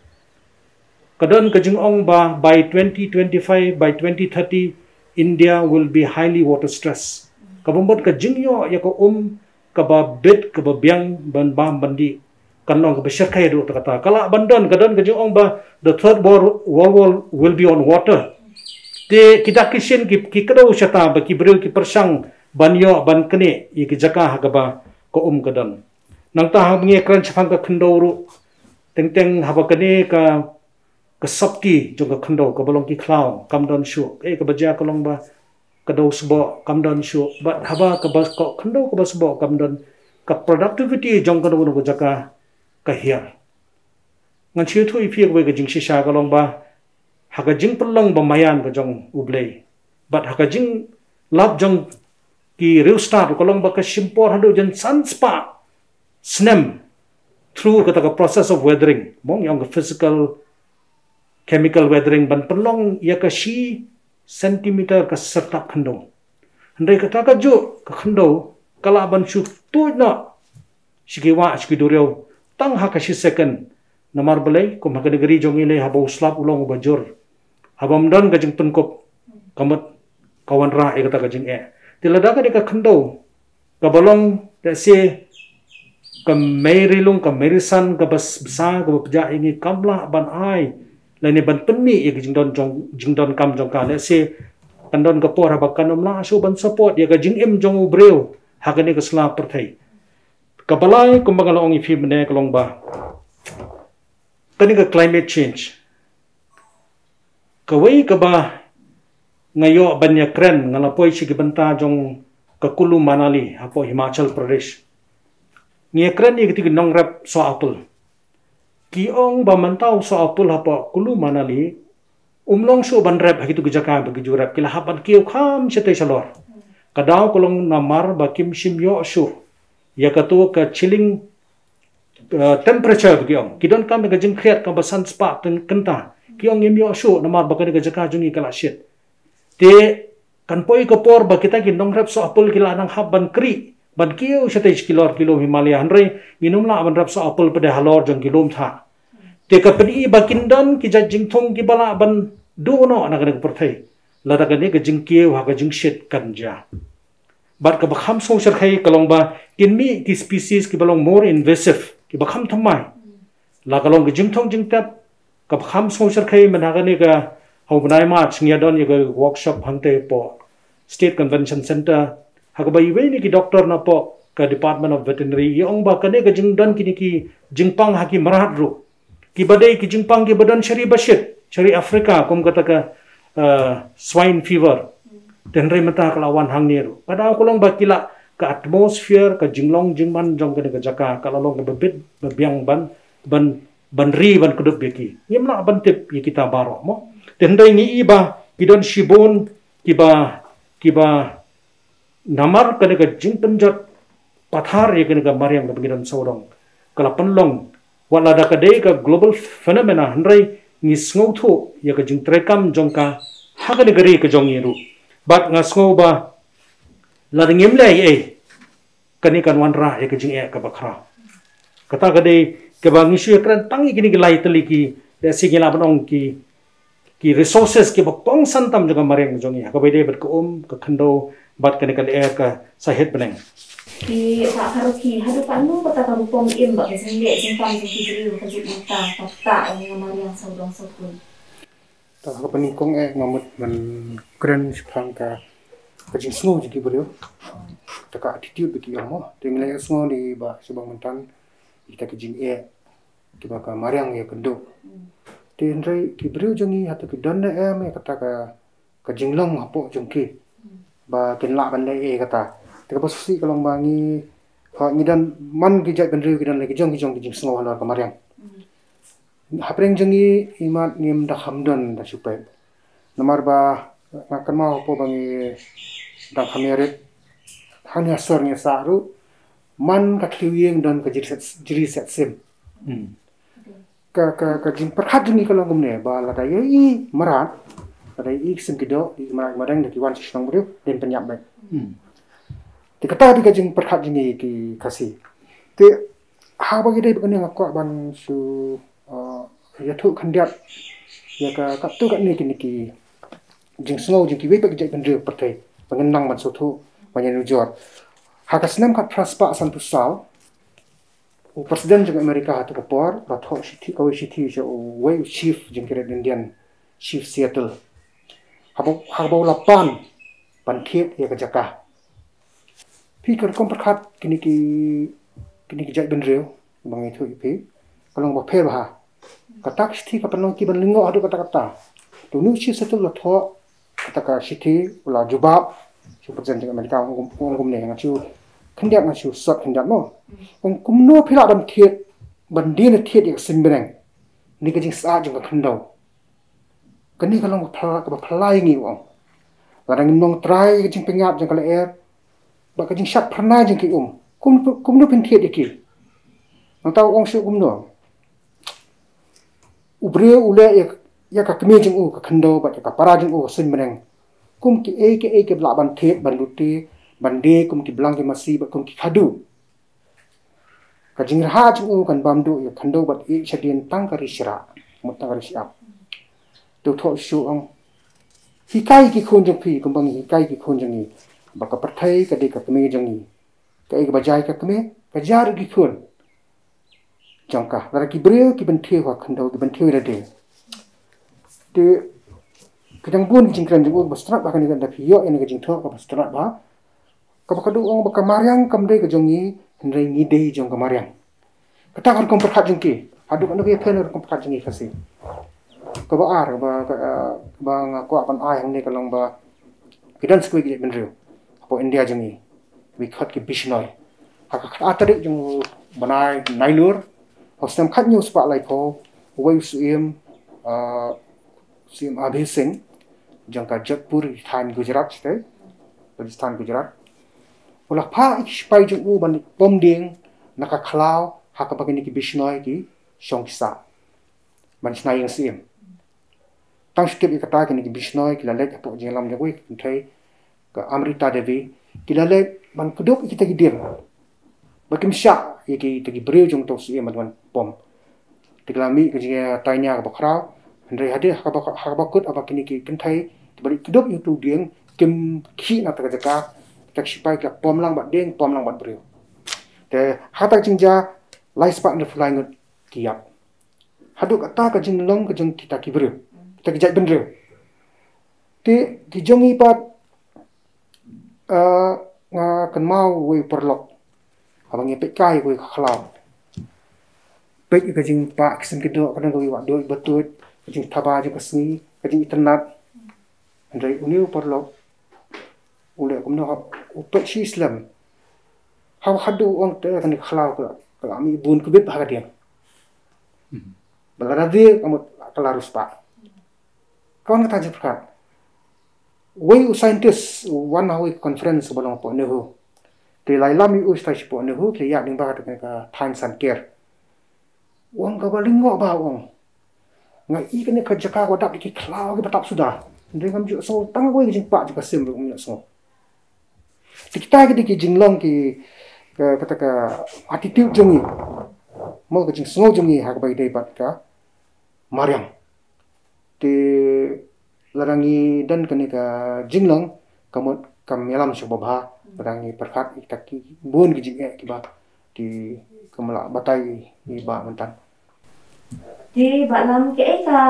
Kadon kajingong ba by 2025 by 2030 India will be highly water stress. Kabumbot ka jingyo ya ka ka ba bit ka ba biang ban bam bandi kanong ka besyarkai do kata kala bandon kadon kajingong ba the third world war will be on water. Te kita kishin ki kado syata ba ki bril ki persang banyo ban kene i ki jaka hagaba ko kadon. Nang ta ngi kran chafang ka khandoro teng haba kene ka sapki jong ka khando ka balong ki khlaw kamdon shu ka baja kolong ba kado sbo kamdon shu but haba ka bas ko khando ka basbo kamdon ka productivity jong ka no jaka ka hiya ngan chiu thu ipi ko ga jing shisha ka long ba ha ga jing pelong ba mayan ka jong ublei but ha ga jing lab jong ki real start ko long ba ka shimpor hando jan sunspa snem through ka process of weathering mong yang physical chemical weathering ban pelong ya ka shi centimeter ka serta khando handai ka ta ka ju ka khando kala ban shu tu na shikiwa shikiduryo tang hakashi second namar balai ko magadagari jong ile habo slap ulong bajur habam don gajing tunkop kamat kawan ra e kata gajing tilada ka dika khando ka balong da se ka meirilung ka merisan ka bas besa ka bapja ingi kamla ban ai lani ban penmi e jing don kam jong ka le se kandon ka por haba kanom la so ban support ya gajing im jong ubreu hakani ka slap perthai kabalai kumbaga long ifi mene kalong ba kani ka climate change kawai ka ba ngayo banya kren ngalapoi si banta jong ka Kulu Manali hapo Himachal Pradesh ngi kren ni kiti nongrap so apple kiong ba mantau so apple hapo Kulu Manali umlong so banrap hakitu gejaka bagi jurap kila hapan kiu kham chete salor kadaw kolong namar ba kim shimyo shu ya katu ka chilling temperature begiong kidon kam ga jing khiat ka basan spa ten kenta kiong yemyo shu namar bakani ga jaka jungi kala shit te kan poi ko por ba kita ki nong rap so apple kila nang hab ban kri ban kiu sate kilo Himalaya hanre minum la ban rap so apple pada halor jong kilom tha te ka pedi ba kindon ki ja jing thong ki bala ban du no na ga perthai la da ga ne ga jing kiu ha ga jing shit kan ja But ka bakham so sharkhai kalong ba kinmi ki species ki balong more invasive ki bakham thamai la kalong ki jingthong jingtap ka bakham so sharkhai managani ka hobnai ma chngya don ye workshop hangte po State Convention Center hakabai we ni ki doctor na po ka Department of Veterinary yong ba kane ka jingdon kini ki jingpang haki marat ru ki badai ki jingpang ki badan shari bashit shari Africa kum kata ka swine fever tenre mata kalawan hang niru pada kolong bakila ke atmosphere ke jinglong jingman jong ke jaka kalalong ke bebit bebiang ban ri ban kudup beki yemla ban tip ye kita baro mo tenre ni iba kidon shibon kiba namar kene ka jing penjat pathar ye kene ka mariam ka pengiran saurong kala penlong wala da ka dei ka global phenomena handrai ni sngo tho ye ka jing trekam jongka hagane gari ka jong yeru bat nga sngo ba la ngem le ye kani kan wanra ye ka jing e ka bakra kata ka dei ke ba ngisu ekran tangi kini gelai teliki de sigila banong ki resources ki bapong santam juga mariam jong ya ka bede bet ko ka khando bat kani kan e ka sahet beneng Ki tak harus ki hadu panu kata kamu pom im bak sendiri simpan di kiri kajut mata kata yang mariam saudong sokun tak ka panikong ngamut man kren sipang ka kajing sngo jadi beliau tak attitude beki amo tinggal sngo di ba subang mentan kita kajing kita ka mariam ya kendo tindrai ki beliau jongi hatu ki donne me kata ka kajing long apo jongki ba kenla bandai kata teka posisi kalau bangi ngidan man gijat bendri gidan lagi jong kijing sngo halar kamariang hapreng jongi imat ngim da hamdan da supai namar ba ngakan mau po bangi da kamirit hanya sornya saru man ka kliwing dan ka jiri set sim ka jing perhat jongi kalau ngumne ba la da yi marat ada i sim kido di marak marang da kiwan sisnong bru den penyap baik dikata di kajing perhat jini ki kasi te ha bagi dai begini ngakwa ban su ya thu khandiat ya ka tu ka ni ki jing sngo jing ki we bagi jai bendre patai pengenang ban su thu banyan ujor ha ka snam ka praspa san pusal u presiden jing amerika hatu kapor ba tho sithi ka we sithi jo we chief jing kire indian chief seattle ha ba lapan pan thiet ya ka jaka Pikir komperkat kini jai benreu bang itu ipi kalau ngapa phe bah kata sithi ka penong ki ban lingo adu kata tu nu chi setul la tho kata ka sithi ula jubab chu presiden jeng amerika ngum ne nga chu khandiak nga chu sot khandiak no kum no phila dam thiet ban din thiet ek sim bereng ni ka jing sa jeng ka khandau kani kalau ngapa phlai ngi wong la dang nong try jing pengat jeng kala air baka jing syak pernah jing ki kum no pin thiet ikil nang taw ong syu kum no ubre ule ya ka kmi jing ka khando ba ka para jing sin meneng kum ki ke bla ban thiet ban luti ban de kum ki blang ki masi ba kum ki khadu ka jing ha jing kan bam du ya khando ba chadien tang ka risra mut tang ka risap tu tho syu ong hikai ki khon jing phi kum bang hikai ki khon jing ni baka perthai ka de ka kme jangi ka ek bajai ka kme ka jar gi khun jangka lara ki breu ki benthe wa khando ki benthe ra de te kadang bun jing kran jing bastrat ba kan da phiyo ene ka jing tho ka bastrat ba ka ba kadu ong baka mariang kam de ka jongi hendrai ni de jong ka mariang kata kan kom perkhat jing ki adu kan ke phen kom perkhat jing ka si ka ba ar ba ngako apan ai hang ne ka long ba kidan skui gi benreu po India jengi wikhat ki bishnoi haka atari jung banai nailur hostam khat news pa lai pho wai sim abhi singh jangka jatpur than gujarat ste rajasthan gujarat ulah pha spai jung ban pom ding naka khlau haka bagini ki bishnoi ki shongsa ban snai yang sim tang step ikata ki bishnoi ki lalek po jelam jagui thai ka Amrita Devi kilale man kuduk kita gidir bakim sya ki tagi breu jong to si man pom tiklami ki tanya ka bakrau ndai hade ha bakut apa kini ki kenthai bari kuduk itu dieng kim khi na ta jaka tak sipai ka pom lang ba deng pom lang ba breu te hata jingja lai spa ne flying kiap haduk ata ka jing long ka jong kita ki breu kita jai benreu te ki jongi pat nga kan mau we perlok abang ngepek kai we khlau pek ka jing pa kisim kido kadang we wa do betut jing thaba jing kasni ka jing internet andai uniu perlok ule kumno upek si islam haw hadu ong te kan khlau ka ami bun kubit ha dia balara dia kamu kelarus pak kawan kata jepat we scientists one hour conference balong po nehu te lai lami ustai po nehu ke ya ding ba ka time san care wong ka balingo ba wong ngai I kene ka jaka ko dap ki klau ki batap sudah dengan ju so tang ko jing pa ka sim bu so kita ki jinglong ki kata ka attitude jongi mo ka jing so jongi ha ka bai dei bat ka mariam te larangi dan kene ka jinglong kamot kam yalam subha larangi perkat itaki bun ki jing ki ba di kamala batai ni ba mentan di balam ke ka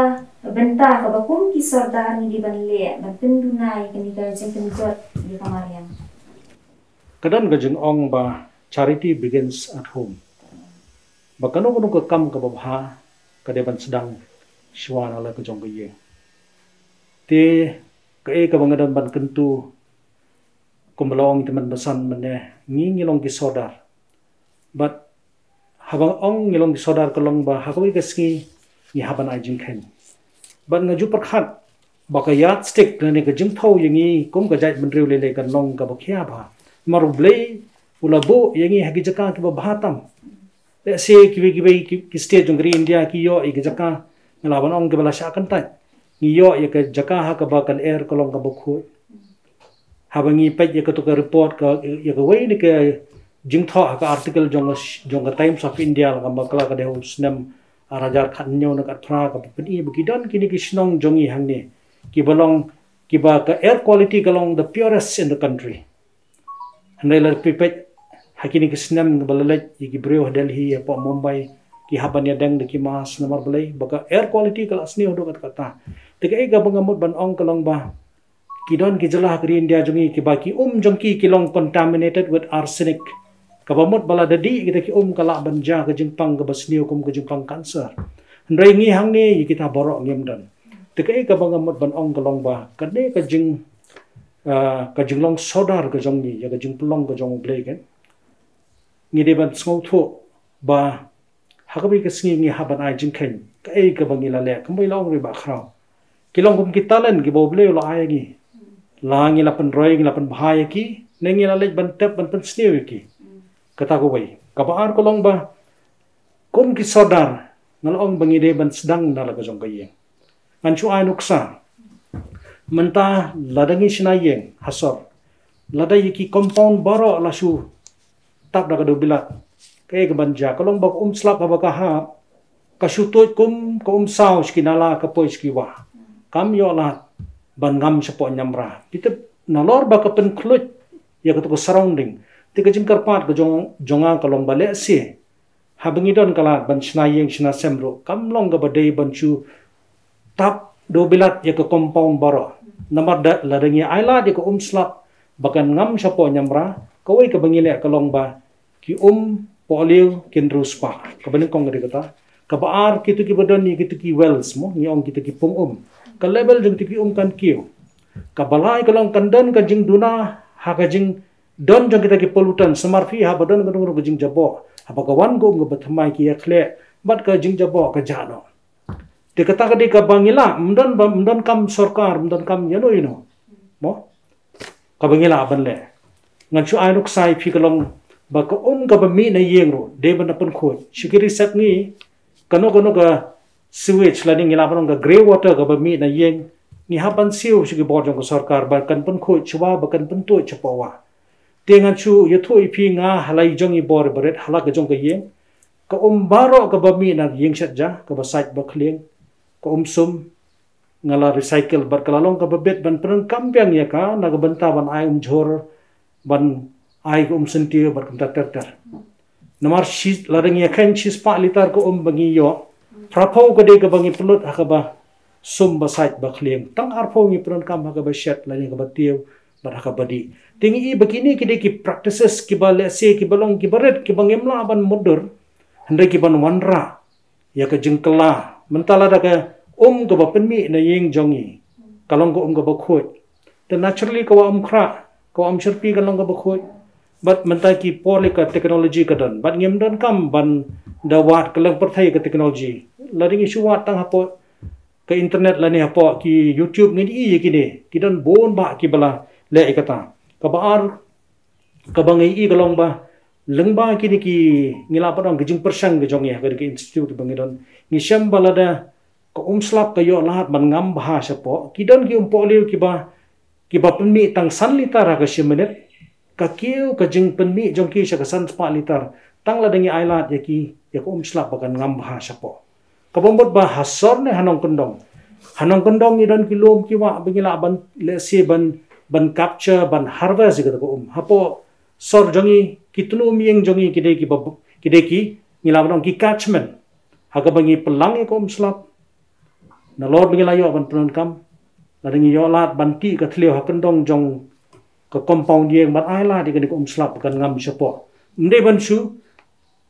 benta ka bakum ki sardar ni di banle ban pendunai kini ka jeng penjot di kamarian Kadang gajeng ong ba charity begins at home. Bakano kuno ka kam ka babha kadeban sedang syuan ala ka jong ye. Ti ka ka bangadan ban kentu kumbalong teman besan mene ngilong ki sodar. But habang ong ngilong ki sodar kalong ba hakawi kaski ni haban ajing khen. Ban ngaju perkhat baka yat stick ne ka jing thau yangi kum ka jait menriu lele kan long ka bakhya ba. Marublay ulabo yangi hagi jaka ki bahatam le se ki state jongri India ki yo i jaka ngalaban ong ke bala sha kan tai ni yo ya ke jaka ha ka ba kan air kolong ka bokhu habangi pej ya ka to ka report ka ya ka wei ni ke jingtho ka article jong ka Times of India la ka bakla ka de snam arajar khan nyo na ka thra ka pini bikidan kini ki snong jongi hangne ki balong ki ba ka air quality kalong the purest in the country. Andai la pipet hakini kisnam balalaj ki breu Delhi ya pa Mumbai ki haban ya deng de ki mas namar balai baka air quality kala asni odo kata teka ega bangamut ban ong kalong ba ki don ki jala kri India jongi ki baki jongki kilong contaminated with arsenic kabamut bala dadi kita ki kala banja ka jingpang ka basniu kum ka jingpang cancer andai ngi hangni kita borok ngem dan teka ega bangamut ban ong kalong ba kade ka jing ka jinglong sodar ka jongni ya ka jingplong ka jong blai kan ngi de ban sngau tho ba hakabi ka sngi ngi haban ai jingkhen ka ei ka bangila le kambai long ri ba khrau kilong kum kitalan ki boble lo ai gi langi la pan roi ngi la pan bhai ki nengi la le ban tep ban pan snew ki kata ko bai ka baar ko long ba kum ki sodar ngalong bangi de ban sedang na la ka jong ka yeng anchu ai nuksa Menta ladangi sinayeng hasor ladai ki compound baro lasu tap daga do bilat kay kabanja kalong bak slap abaka ha kasutut kum ko saw skinala ka pois kiwa kam yo la ban ngam sapo nyamra pitep nalor baka pen klut ya ka to surrounding tika jingkar pat ka jonga kalong bale se habangidon kala ban sinayeng sina semro kam long ga badai banchu tap do bilat ya ka compound baro namar da ladangi aila di ko slap bakan ngam sapo nyamra kawai ka bangile kalong ba ki polio kindrus pa kabaning kong gadi kata kabaar kitu ki badon ni kitu ki wells mo ni ong kitu ki pum ka level jeng ti ki kan kiyo kabalai kalong kandan ka jing duna ha ka jing don jeng kita ki polutan samarfi ha badon ka dungro ka jing jabo ha bagawan go ngabathamai ki yakle bat ka jing jabo ka jano te kata kadi ka bangila mdan kam sarkar mdan kam yano mo ka bangila banle ngan chu ainuk sai phi kalong ba ka ka bami na yengro de ban pun khoi shikiri sakni kano ka sewage la ding ila ban ka grey water ka bami na yeng ni haban siu shigi bor jong ka sarkar ba kan pun khoi chwa ba kan pun to chapawa te ngan chu yatho phi nga halai jong i bor baret halak ka jong ka yeng ka baro ka bami na yeng shat ja ka ba site ba khleng ka sum ngala recycle berkelalong ka babet ban perang kampiang ya ka nagabanta ban ay jhor ban ay senti berkentar ter namar shis ladang ya kan shis pa litar ko bangiyo prapo ko de ka bangi pulut hakaba sum ba site ba khleng tang arpo ngi perang kam hakaba shet la ka batiw bar hakabadi tingi begini kide ki practices ki ba lese ki balong ki baret ki bangemla ban modur handai ki ban wanra ya ka jengkela mentala daga ka ba penmi na yeng jongi kalong ko ka ba khoi the naturally ka khra ka sherpi kalong ka ba khoi but mentai ki pole ka technology ka don but ngem don kam ban da wat kalang perthai ka technology lading isu wat tang hapo ke internet la ni apa ki YouTube ngini i kini kidan bon ba ki bala le ikata ka baar ka bangai i galong ba lengba kini ki ngila padang gijing persang ge jong ya ke institute bangidon ngisam balada ka slap ka yo lahat man ngam bahasa po kidan ki umpo liu ki ba penmi tang san litar ka simenet ka kiu ka jing penmi jong ki sa ka san spa litar tang la dengi ailat ya ki ya ko slap bakan ngam bahasa po kabombot ba hasor ne hanong kendong idan kilom kiwa bingila ban lesi ban capture ban harvest gitu ko hapo sor jongi kitunu mieng jongi kidai ki ngila ban ki catchment haga bangi pelang ko slap na lord bingila yo ban penon kam na dengi yo lat ban ti ka thlio ha kendong jong ka compound yeng ban aila di ko slap kan ngam siapo mde ban su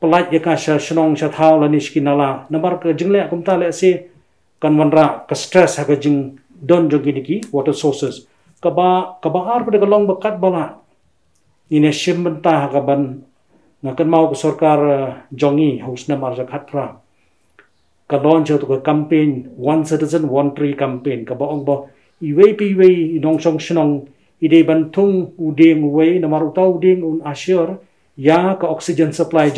pelat ya ka shnong sha thau la niskinala namar ka jingle kumta le se kan wanra ka stress ha ka jing don jogi diki water sources ka ba ar pada kalong bakat bala ine shimbenta ha ka ban ngakan mau ke sarkar jongi haus na marja khatra ka launch to ka campaign one citizen one tree campaign ka ba ong ba iwei pi wei nong song shnong ide ban thung udeng wei namar utau ding un assure ya ka oxygen supply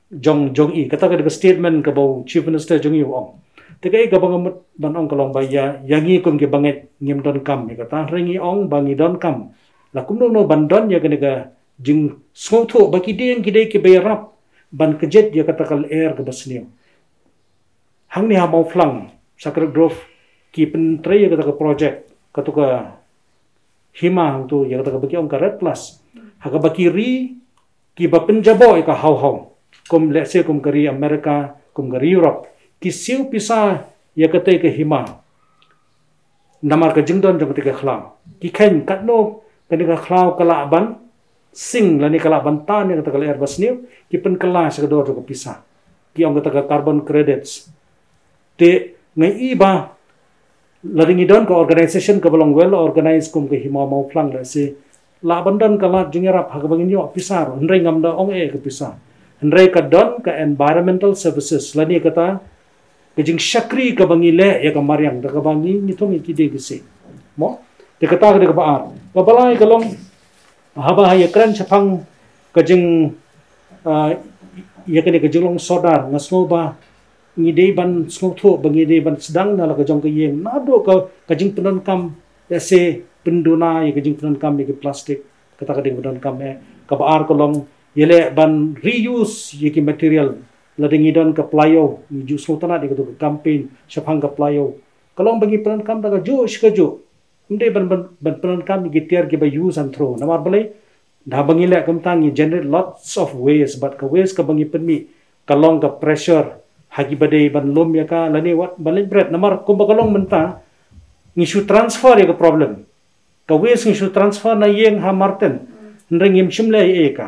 jong i kata ka statement ka bau chief minister jong i ong te kai ka bang ban ong kalong ba ya yangi kum ke banget ngim don kam kata ringi ong bangi don kam la kum no ban don ya ka jing skotho ba ki ding ki dei ki bayarap ban kejet ya kata kal air ka basniu hang ni ha mau flang sakra grove ki pen tre ya kata ka project ka to ka hima hang tu ya kata ka baki ong ka red plus ha ka baki ri ki ba penjabo ka how kum let's say kum kari Amerika kum kari Europe ki siu pisa ya kate ke hima namar ka jingdon jong ke khla ki khen katno kani ka khla kala ban sing lani kala ban ta ne kata kala airbus new ki pen kala sa do ka pisa ki ong kata ka carbon credits te ngai iba laringi don ka organization ka belong well organized kum ke hima mau flang la se la bandan kala jingerap ha ka bangin yo pisar ndrai ngamda ong ke pisa Hendrai ka don ka environmental services lani kata kejing syakri ka bangile ya ka mariang da ka bangi nitong ikide gese mo de kata ka baar ka balai kalong haba ya kran chapang kejing ya ka kejing long sodar ngasno ba ngide ban skotho bangide ban sedang na la ka jong ka yeng nado ka kejing penon kam ya se penduna ya kejing penon kam ya plastik kata ka ding penon kam ka baar kalong yele ban reuse yeki material lading idon ka playo ni ju sotana de ka campaign shapang ka playo kalong bagi peran kam daga jo shkajo mde ban peran kam ni gitiar ki ba use and throw namar balai da bangile kam tang ni generate lots of waste but ka waste ka bangi penmi kalong ka pressure hagi badai ban lom ya ka lani wat balai bread namar kum kalong menta ni shu transfer ya ka problem ka waste ni shu transfer na yeng ha marten ndrengim shimle e ka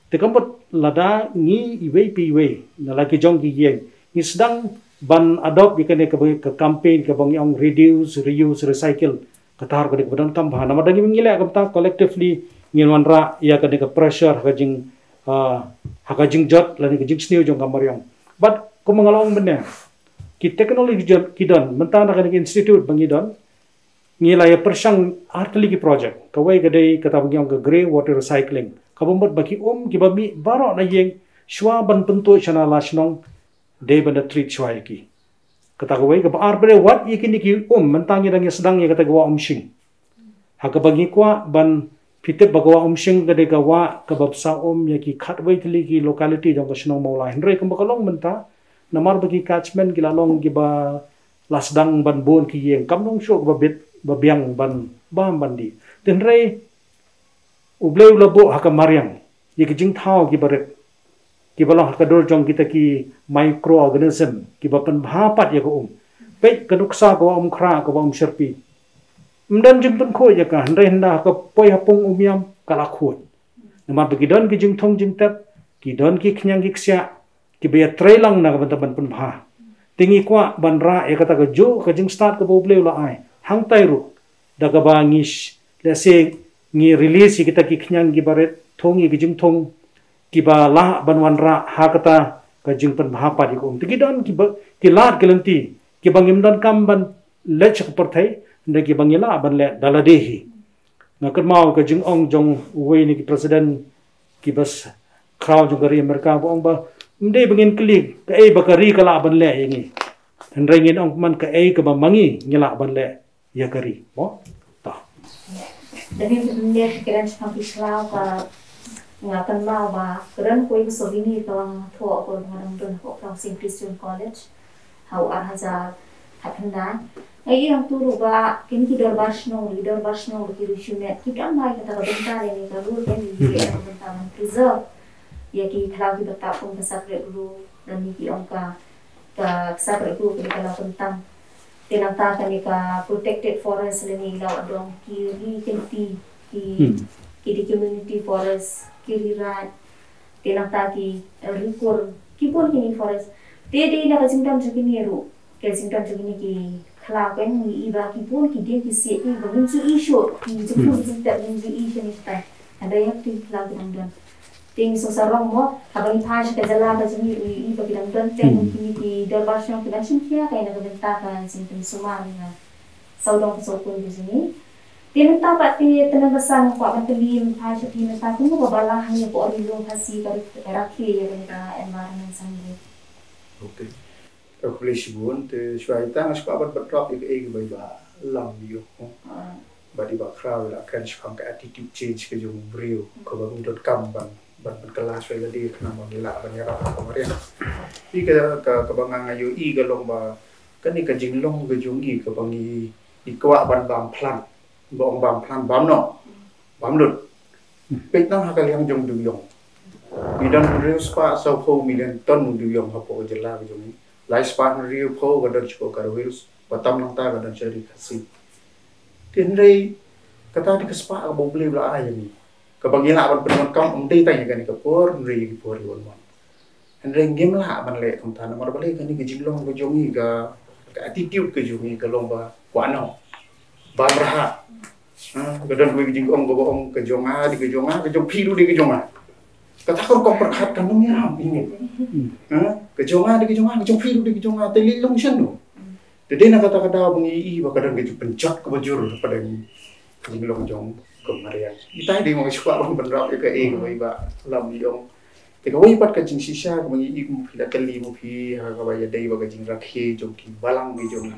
te kampot lada ngi iwei pi wei na laki jong ki yeng ni sedang ban adopt ikane ka campaign ka bang yang reduce reuse recycle katar ka de badan kam bahana madangi ngile ka ta collectively ngin ra ya ka de pressure ka jing jot lani ka jing snew jong kamar yang but ko mangalong benne ki technology jot ki don mentana ka institute bangi don ngila ya persang artli ki project ka wei ka de ka ta bang yang ka grey water recycling kabombat baki ki bami baro na yeng shwa ban pentu chana lasnong de ban treat shwa ki kata ko ka ar bre wat yiki ki mentangi dang sedang ya kata gwa shing ha ka bagi kwa ban pite bagwa shing ka de ka wa ka babsa yaki khat wei tli ki locality jong ka snong maula hendre ka bakalong menta namar bagi catchment ki lalong ki ba lasdang ban bon ki yeng kamnong shok ba bit ba biang ban bam bandi tenre ubleu labo haka mariang yeki jing thau ki baret ki bala haka dor jong kita ki microorganism ki bapan bhapat ya ko pe kanuksa ko khra ko sherpi mdan jing pen kho ya ka handai handa ka poi hapung umiam kala khoi namar bagi don ki jing thong jing tap ki don ki khnyang ki ksya ki be trailang na ka ban pen bha tingi kwa ban ra ya kata ka jo ka jing start ka ubleu la ai hang tairu daga bangish le se ngi release kita ki khnyang gi baret thongi gi jing thong ki ba la banwan ra ha kata ka jing pen bha pa di ko ti don ki lat gelenti ki bangim dan kam ban le chak parthai ne ki bangila ban le daladehi ngakan mau ka jing ong jong we ni ki president ki bas kraw jong gari Amerika ko ong ba mde bangin klik ka ei bakari kala ban le yangi rengin ong man ka ei ka ba mangi ngila ban le ya kari mo ta Dari melihat pikiran sampai selalu ngakan mau ba keren koi besok ini kalau tua aku dengan orang kau from St. Christian College hau arhaza hakanda ai yang turu ba kini leader basno kiri shunet kita mai kata bentar ini kalau kan di bentar preserve ya ki kalau kita tak pun kesakre dulu dan ni ki ongka ka kesakre dulu kalau tentang tenang tak kan ka protected forest ni law dong kiri kenti ki community forest kiri rat tenang tak ki rikur ki pun kini forest te nak simpan segini ru ke simpan segini ki kalau kan ni iba ki pun ki dia ki se ki bagi su isu ki jepun simpan ni isu ni tak ada yang ti kalau dan ting so sarong mo habang ipash ka jala ka jini iba bilang dan teng kini ki derbasyon ki bansin kaya kaya nagbenta ka simpan sumali na saudong so kun di sini Tiada tapat ti tenagasan ko akan telim pasya ti na tapo mo babalahan niya po orilong hasi karaki ya ka environment sangre. Okay. Aku boleh sibun te shuaita ngas ko abat batrap ik eg bai ba lam yo. Badi ba crowd la kan shkam ka attitude change ke jong brio ko ba ngidot kamban ban kelas wa di kana mo nila ban ya ka kamaria. Ika ka bangang ayo I galong ba kan ni ka jinglong ke jong I ka bangi ikwa ban bam plan. Bong bam plan bam no bam lut pek nang hakal yang jong du yong idan real spa so po million ton du yong hapo jela jong lai spa real po ga dan chko kar virus batam nang ta ga dan chari khasi tin rei kata di spa ga bo ble la ai ni ka bangila ban pen kam umti ta ga ni ka por rei por won mon en rei ngem la ban le thong ta na mar bale ga ni ga jinglong ga jong I ga attitude ga jong I ga lomba kwa no bam raha gadon gue jing ong gobo ong ke jonga di ke jonga ke jong piru di ke jonga kata kau perkat kan ngi ram ini ke jonga di ke jonga ke jong piru di ke jonga te lilong senu de na kata kata bungi I ba kadang ke pencak ke bajur pada ni jing long jong ke marian kita di mo suka bang benrap ke e ke ba lam yong te ko ipat ke jing sisa ke bungi I mu pila kali mu pi ha ka ba ya dei ba ke jing rakhe jong ki balang ni jong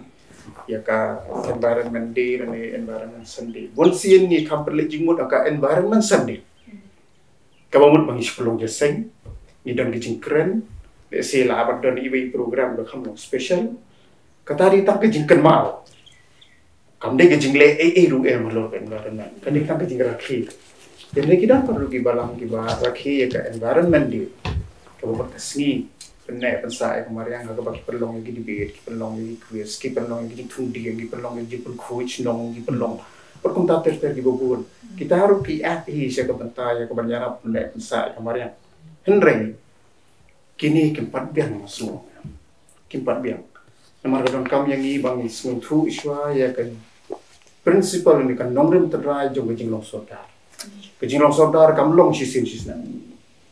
ya ka environment day dan environment sunday bon sien ni kampel jingmut ka environment sunday ka bamut bang ispulong jeseng ni dan gijing keren de se la abat dan iwi program ka kham special ka tari tak gijing ken mau kam de gijing le ru malor environment ka de tak gijing rakhi den le kidan perlu ki balang ki ba rakhi ya ka environment day ka bamut kasni nek pensai kemarin agak bagi perlong lagi debate perlong lagi quiz perlong lagi tundi lagi perlong lagi coach nong lagi perlong perkumta ter di bobon kita harus PFI saya kebentai kebanyaran nek pensai kemarin Henry kini keempat biang masuk keempat biang nomor don kam yang I bang isung tu iswa ya kan prinsipal ini kan nongrem terai jong kejing long sodar kam long sisin sisna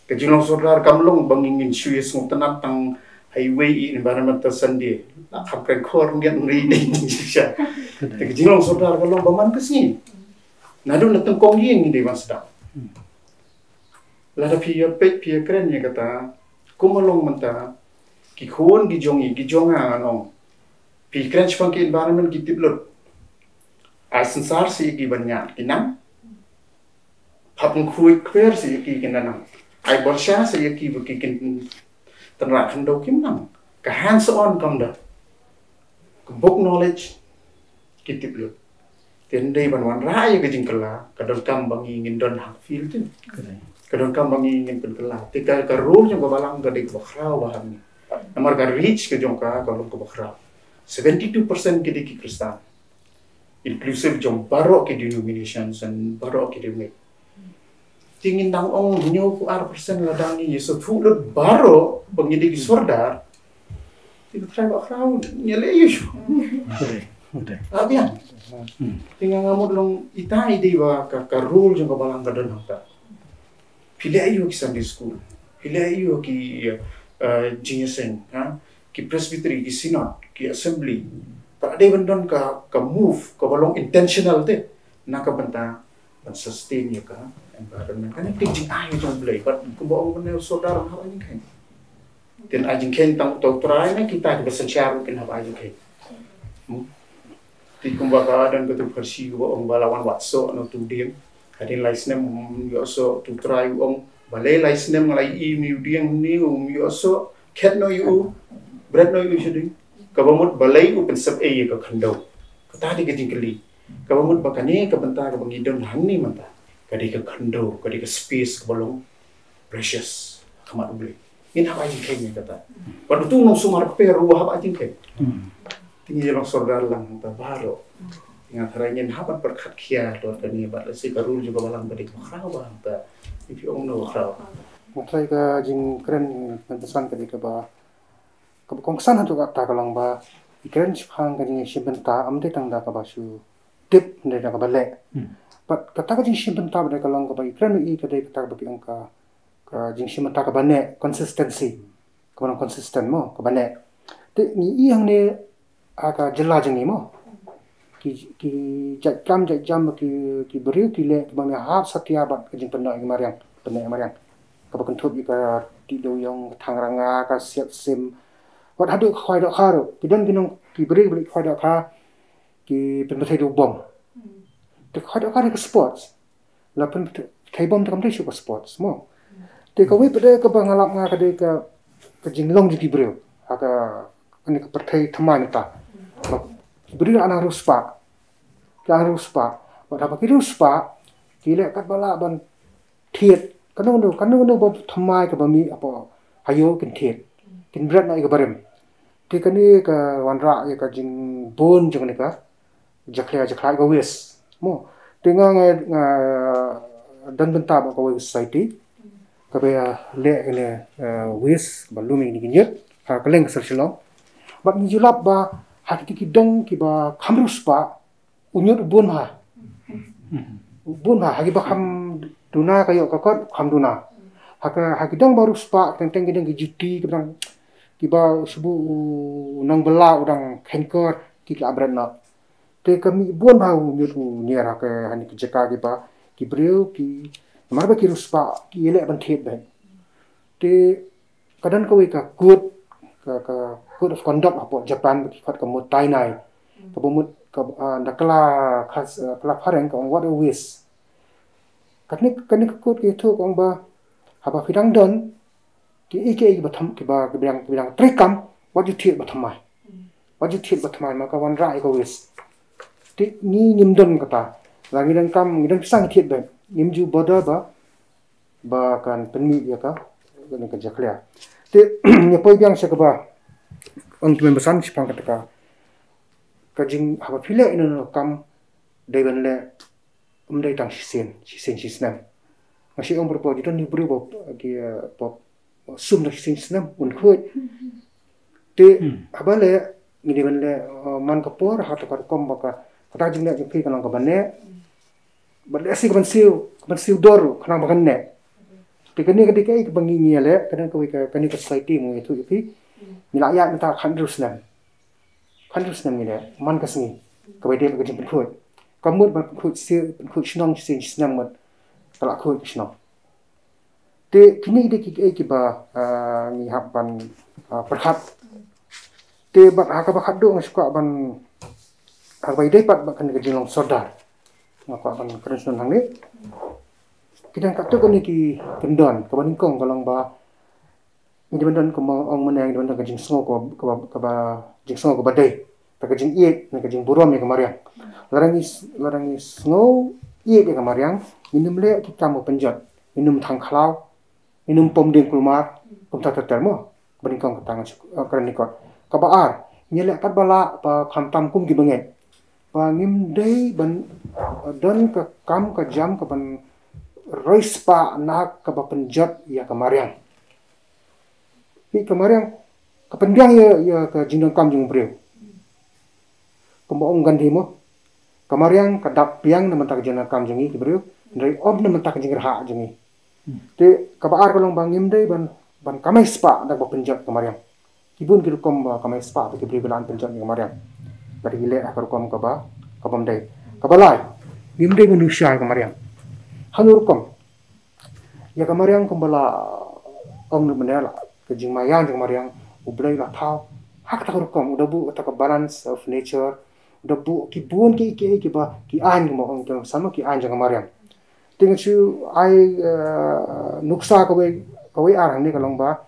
kejilong sodar kamlong bangingin shuye sung tenat tang highway environmental sandi nak hamkren kor ngian ri sha kejilong sodar kalong baman kesini nadu nateng kong yeng ni mas dak lada pia pek pia keren ya kata kumalong menta ki khon gi jonga anong pi kren chpang ki environment ki tiblot asensar si ki banyak kinam hapung khuik kwer si ki kinanam ai borsha saya ki bukikin tenrak hendo kimnam ka hands on kamda ka book knowledge kitip lu tendai banwan raya ke jingkala kadon kam bangi ngin don hak feel tin kadon kam bangi ngin penkala tika ka rule yang balang ga de bakhrau bahan amar ka reach ke jongka ka ko bakhrau 72% ke de ki kristan inclusive jong baro ke denominations and baro ke de tingin dang ong nyo ku % ladang ni so thulut baro bangidi ki sordar ti try ba crowd nyele yushu abian tinggal ngamud long itai di ba ka rule jong balang ka don hata pile ayo ki Sunday school pile ayo ki ginseng ha ki presbytery ki synod ki assembly tak ada bendon ka move ka balong intentional te na ka benta ban sustain ya ka environment kan tik jing ai jong blai pat ku bo on ne saudara ha ajing kan dan ajing kan tang to try na kita ke share kan ha ajing kan ti kumba ka dan betul versi ku on balawan watso no tu diem hadin license yo so tu try on balai license ngalai i mi diem ni yo so ket no you bread no you shuding kabamut balai u pensep e ka khandau kata di kali kabamut bakani ka benta ka bangidon hanni manta kadi ka khandau kadi ka space ka balong precious kamat beli in ha ajing kai kata padu tu no sumar pe ruwa ha ajing kai tinggi long saudara lang ta baro ingat haranya habat berkat kia tuan kani bat lesi karul juga balang balik makrawa ta if you know kraw Mutrai ka jing keren pesan kadi ka ba ka kongsan hatu ka ta kalang ba ikren chhang ka jing shimbenta amde tang da ka ba su tip ne da ka ba le but kata ka jing shimbenta ba kalang ka ba ikren i ka dai ka ba pi angka ka jing shimbenta ka ba ne consistency ka ba consistent mo ka ba ne te ni i hang ne aka jela jing ni mo ki jam ki beri ki le ba me ha satya ba ka jing pendai mariang ka ba kan thup ka ti do yong thang ranga ka siat sim wat hadu khoi do kharo ki don kinong ki beri beli khoi do kha ki pen thai do bom te khoi do kha ka sports la pen thai bom te kam thai super sports mo te ka wi pede ka ba ngalap nga ka de ka jinglong ji ki beri aka ani ka perthai thamai ta beri ana ruspa ka ruspa wat ha ki ruspa ki le kat bala ban thiet kanu bo thamai ka ba mi apo hayo kin thiet kin brat na ka barem ti kani ka wanra ya ka jing bon jong ne ka jakhla ka wes mo tinga nga dan benta ba ka society ka be le ne wes ba lumi ni ginyet ha ka leng sar shilo ba ni julap ba ha ki dong ki ba khamrus ba unyut bon ha ha gi ba kham duna kayo kakot kham duna ha ki dong baru spa teng gideng ki juti kedang kiba subu nang bela udang kanker ki abran na te kami bon ba nyu niara ke hani ki jaka kiba ki breu ki marba ki ruspa ki ele ban thet ba te kadan ko ka good ka good of conduct apo Japan ki fat ka mutai nai ka bomut ka nakla khas kala phareng ka what a wish kani ko ki thu kong ba haba fidang don ki ike batham ki ba bilang trikam what you thiet bathamai maka wan rai ko wis ti ni nim don kata la ngidan kam ngidan sang thiet ba nim ju boda ba kan penmi ya ka ni ka jakhlia ti ni poi biang se ka ba ang tumen basan chipang kata ka jing haba phile ino kam dai ban le umdai tang sisen sisnam masih om berpo di ni bru bo ki pop sum na sisnam un khoi te habale ni ban le man ka por ha ta kom ba ka ta jing ne ki kan ka banne ba le si kan siu dor khana ba kan ne te kan ni ka dikai ka bangi ni le kan ka ni ka society mo itu ki ni la ya ta khan rusnam ni le man ka sni ka ba de ka jing khoi kamut ban khoi siu khoi shnong sisnam mat kala khoi shnong te kini de ki ba ni hapan perhat te ba ha ka ba khadu ng suka ban ha ba ide pat ba kan ke jinglong sodar ngapa ban krenson hang ni kidang ka tu ko ni ki pendon ka ban kong kalong ba ni pendon ko mo ong menang pendon ka jing sngo ko ba jing sngo ko ba dei ta ka jing iet na ka jing burom ni ka mariang larang sngo iet ka mariang minum le ki kamu penjat minum thang khalau minum pom ding kulmar pom ta termo beringkong ke tangan kranikot ka baar nyele kat bala pa khamtam kum gi banget pa ngim dei ban don ka kam ka jam ka ban roispa nak ka ba penjat ya ka mariang ni ka mariang ka pendiang ya ka jindong kam jung breu ko mo ong gandi mo ka mariang ka dap piang na mantak jindong kam jungi ki breu ndai om na mantak jing raha jungi te kabaar ko lang bangim dei ban kamay spa nagbapenjak kamariang kibun ki rukom ba kamai spa ki bri belan penjon yang mariam bari ile ka rukom ka ba kabam dai kabalai bimde manusia ka mariam hanu rukom ya ka mariam kumbala ong nu menela ke jing mayang jing mariam ublai la thau hak ta rukom udah bu ta ka balance of nature udah bu kibun ki ba ki an mo ong sama ki an jing mariam ting chu ai nuksa ka we arang ni ka long ba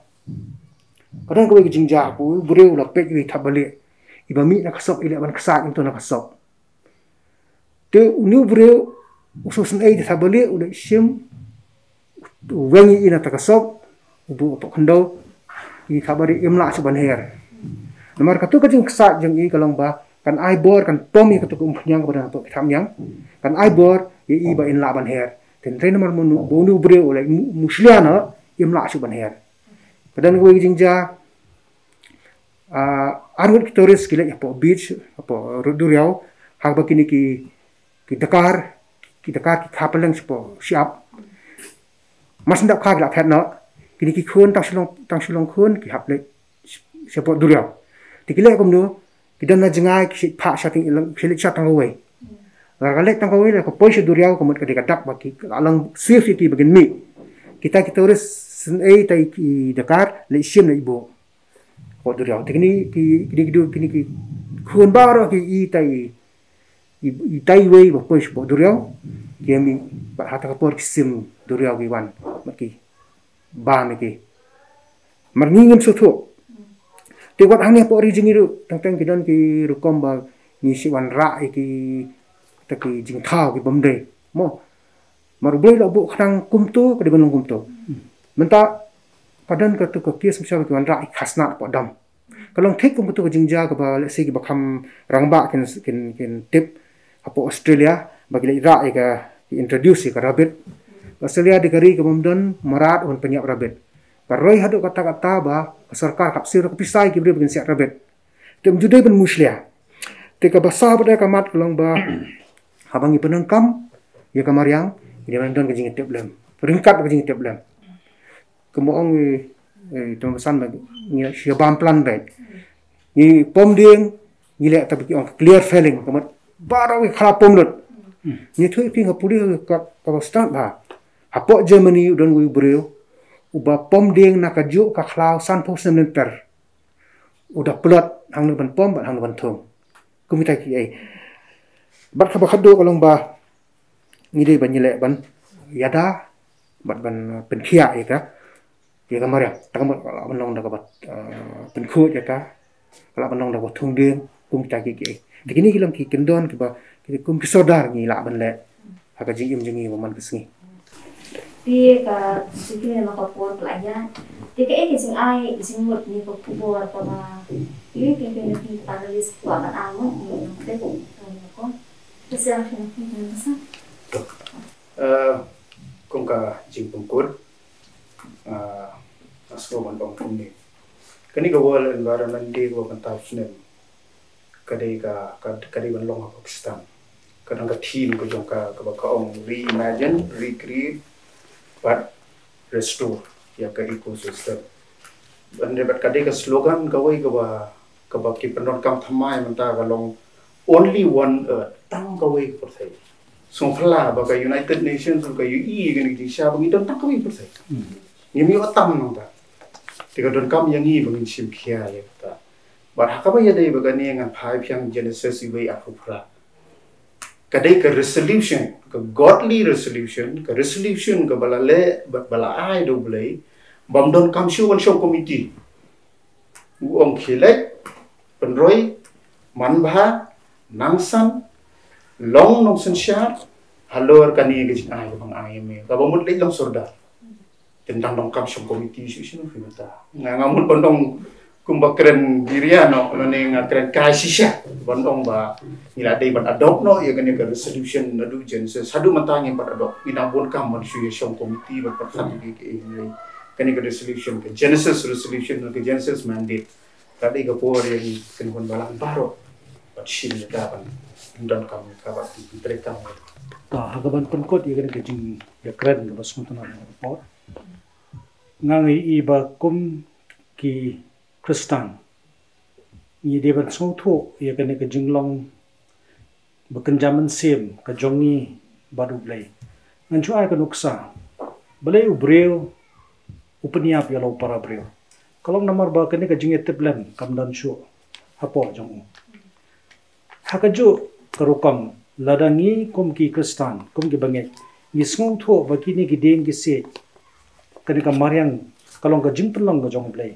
kadang ka we jingja ku bureu la pek wi thabale iba mi na kasop ile ban kasa into na kasop te unu bureu usus ai de thabale udah sim wengi ina ta kasop ubu to khando i khabari imla su ban her nomor katu ka jing kasa jing i kalong ba kan ai bor kan tomi ka to kum nyang ka to tham yang kan ai bor i ba in la ban her ten train nomor munu bonu bureu le musliana imla su ban her kadang we jingja arwet kitoris kile apo beach apo Duriau hak bakini ki Dakar ki kapalang sipo siap mas ndak khag la phetna kini ki khun tang shilong khun ki haple sipo Duriau tikile komno ki dan na jengai ki pha shating ilang khilik shatang we galek tang we ko poise Duriau komot ka dikadak baki alang safety bagin mi kita kitoris sen tai ki Dakar le sim le ibo ko Duriau kini ki khun baro ki i tai wei bo pois bo Duriau kemi ba hata ka por sim Duriau ki wan maki ba me ki marngingem so tho te wat ane po ri jingiru tang ki don ki rukom ba ni si wan ra ki ta ki jing thau ki bomde mo marublai lo bo khang kumto ka de banong kumto menta padan ka tu ka kies misal ki wan ra khasna po dam kalong thik kum tu jingja ka ba let's say ki bakham rangba kin tip apo Australia bagi le ra ka introduce ka rabbit Australia de kari ka momdon marat on penyap rabbit karoi hadu kata-kata ba sarkar kapsir ka pisai ki bre begin siap rabbit tem judai ben muslia te ka basa pada kamat kalong ba habangi penangkam ya kamariang dia mondon ka jing tip lem peringkat ka jing tip lem kemoong tuan pesan bagi ni siabam plan baik ni pom ding ni le tapi on clear failing kamat barawi khala pom lot ni thui ping puli ka start ba apo Germany don wi breu uba pom ding nakaju ka khlau san po sementer udah plot hang ban pom ban hang ban thong kumita ki ai bat ka khado kalong ba ni dei ban le ban yada bat ban pen khia ai ka ya kamar ya takam banong da kabat penkhut ya ka kala banong da ko thung ding kum ta ki dikini kilam ki kendon ki ba ki kum ki sodar ni la ban le ha ka jing im jingi man kisngi pi ka sikine ma ka por playa ti ka e sing ai sing mot ni ko pubo ka ba ili ki ni analyst ko an amo ni te ko bisa ni sa kung ka jing pungkut asko man bang kumni kani ka world environment day ko kan tafsnem kadai ban long Pakistan kadang ka team ko jong ka ong reimagine recreate but restore ya ka ecosystem bande bat kadai ka slogan ka wai ka ba ki pendon kam thamai manta ka long only one earth tang ka wai ko thai song phla ba ka United Nations ka UE gani di sha bang don tang ka wai ko thai ni mi otam nang ta tiga don kam yang ni bangin sim khia ya ta bar hakaba ya dai bagani ngan phai phyang Genesis iwei aphupra kadai ka resolution ka godly resolution ka balale bala ai do blai bam don kam shu wan show committee uong khilek penroi manbha nangsan long nong sen sha halor kani ge jin ai bang ai me ka bamut le long sorda tentang dongkap som komiti isu filta ngamun bondong kumbakren diriano ne ngakren kaisisha bondong ba nila dei ban adopt no ya kani ka resolution nadu Genesis sadu matanya ban adopt inabon kam man shu som komiti ban pathan ke kani ka resolution ke Genesis resolution ke Genesis mandate tadi ka por yang kan balang baro bat shin da ban dan kam ka ba mereka ta hagaban penkot ya kani jing ya kren ba smutan report ngangi iba kum ki Kristen ni dia ban so tho ya kan ke jinglong bekenjaman sim ke jongi baru blai ngan chu ai ka nuksa blai ubreu upniap ya lo para breu kalau nomor ba kan ke jinge teblan kam dan shu hapo jong hakaju karukam ladangi kum ki Kristen kum ki banget ni sung tho ba ki ni ki deng ki se kan ka mariang kalau ka jing pelong ka jong blai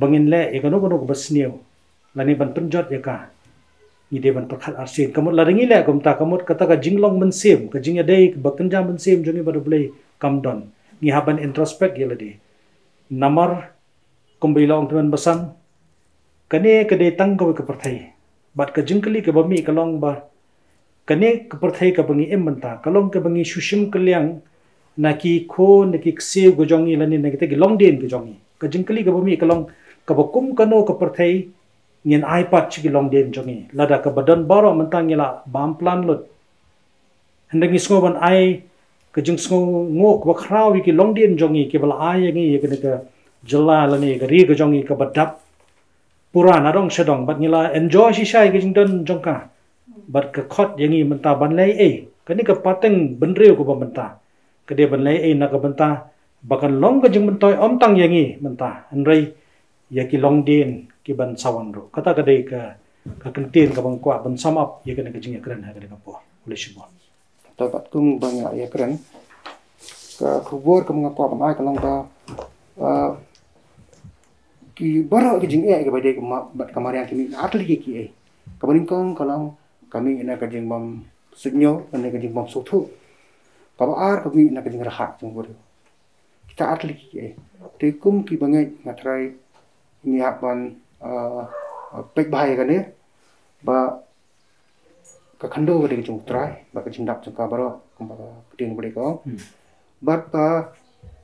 bangin le e kanu kanu basniu lani ban penjot ya ka ni de ban pakhat arsin kamut ladangi le kumta kamut kata ka jinglong mensim ka jing adai bakenja mensim jongi baru blai kamdon ni haban introspect ya ladi namar kumbilong tuan basan kane kade tang ko ka perthai bat ka jingkali ka bami kalong ba kane ka perthai ka bangi embanta kalong ka bangi shushim kaliang naki ko naki kseu go jongi lani naki te long den go jongi ka jingkali ka bami kalong ka bakum kano ka perthai ngin ipad chi long den jongi lada ka badan baro mentang ila bam plan lot hendangi sngoban ai ka jing sngo ngo ka khrawi ki long den jongi ke bala ai ngi ka ka jala lani ka ri ka jongi ka badap puran arong sedong bat ngila enjoy si sai ka jing don jongka bat ka khot yangi menta ban lai kani ka pateng benreu ko banta ka de ban lai na ka banta bakan long ka jing mentoy om tang yangi menta anrai ya ki long den ki ban sawan ro kata ka de ka kentin ka bang kwa ban samap ya kana ka jing ya kran ha ka po oleh shibon dapat kung banyak ya keren ke kubur ke mengakwa pemai kalau ba ki bara ke jing ke bade bat kamar yang kimi atli ki kabaring kong kalau kami ina ka jing bam sunyo ina ka jing bam sotu kabar kami ina ka jing rahat jung kita atli ki tekum ki bangai ngatrai ni hapan pek bahaya kan ya ba ka khando ke jung trai ba ka jing dap jung ka baro kumba keting bade ko bat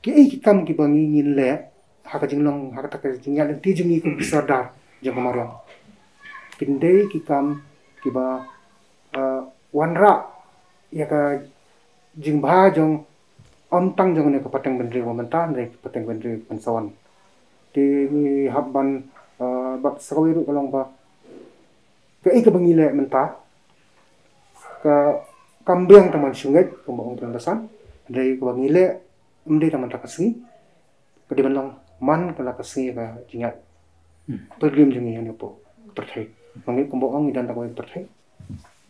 ki kam ki bangi ngin le haka jinglong haka tak jingal ti jingi ku sadar jang kamaran pindai ki kam ki ba wanra ya ka jingba jong om tang jong ne ka pateng bendri momentan re pateng bendri pensawan ti habban bab sawi ru kalong ba ke ka bangile menta ka kambing taman sungai kumbang pendasan dari ka bangile umde taman takasi ka di banlang man kala kasi ka jingat pergim jingi ano po perthai mangit kumbang idan takoy perthai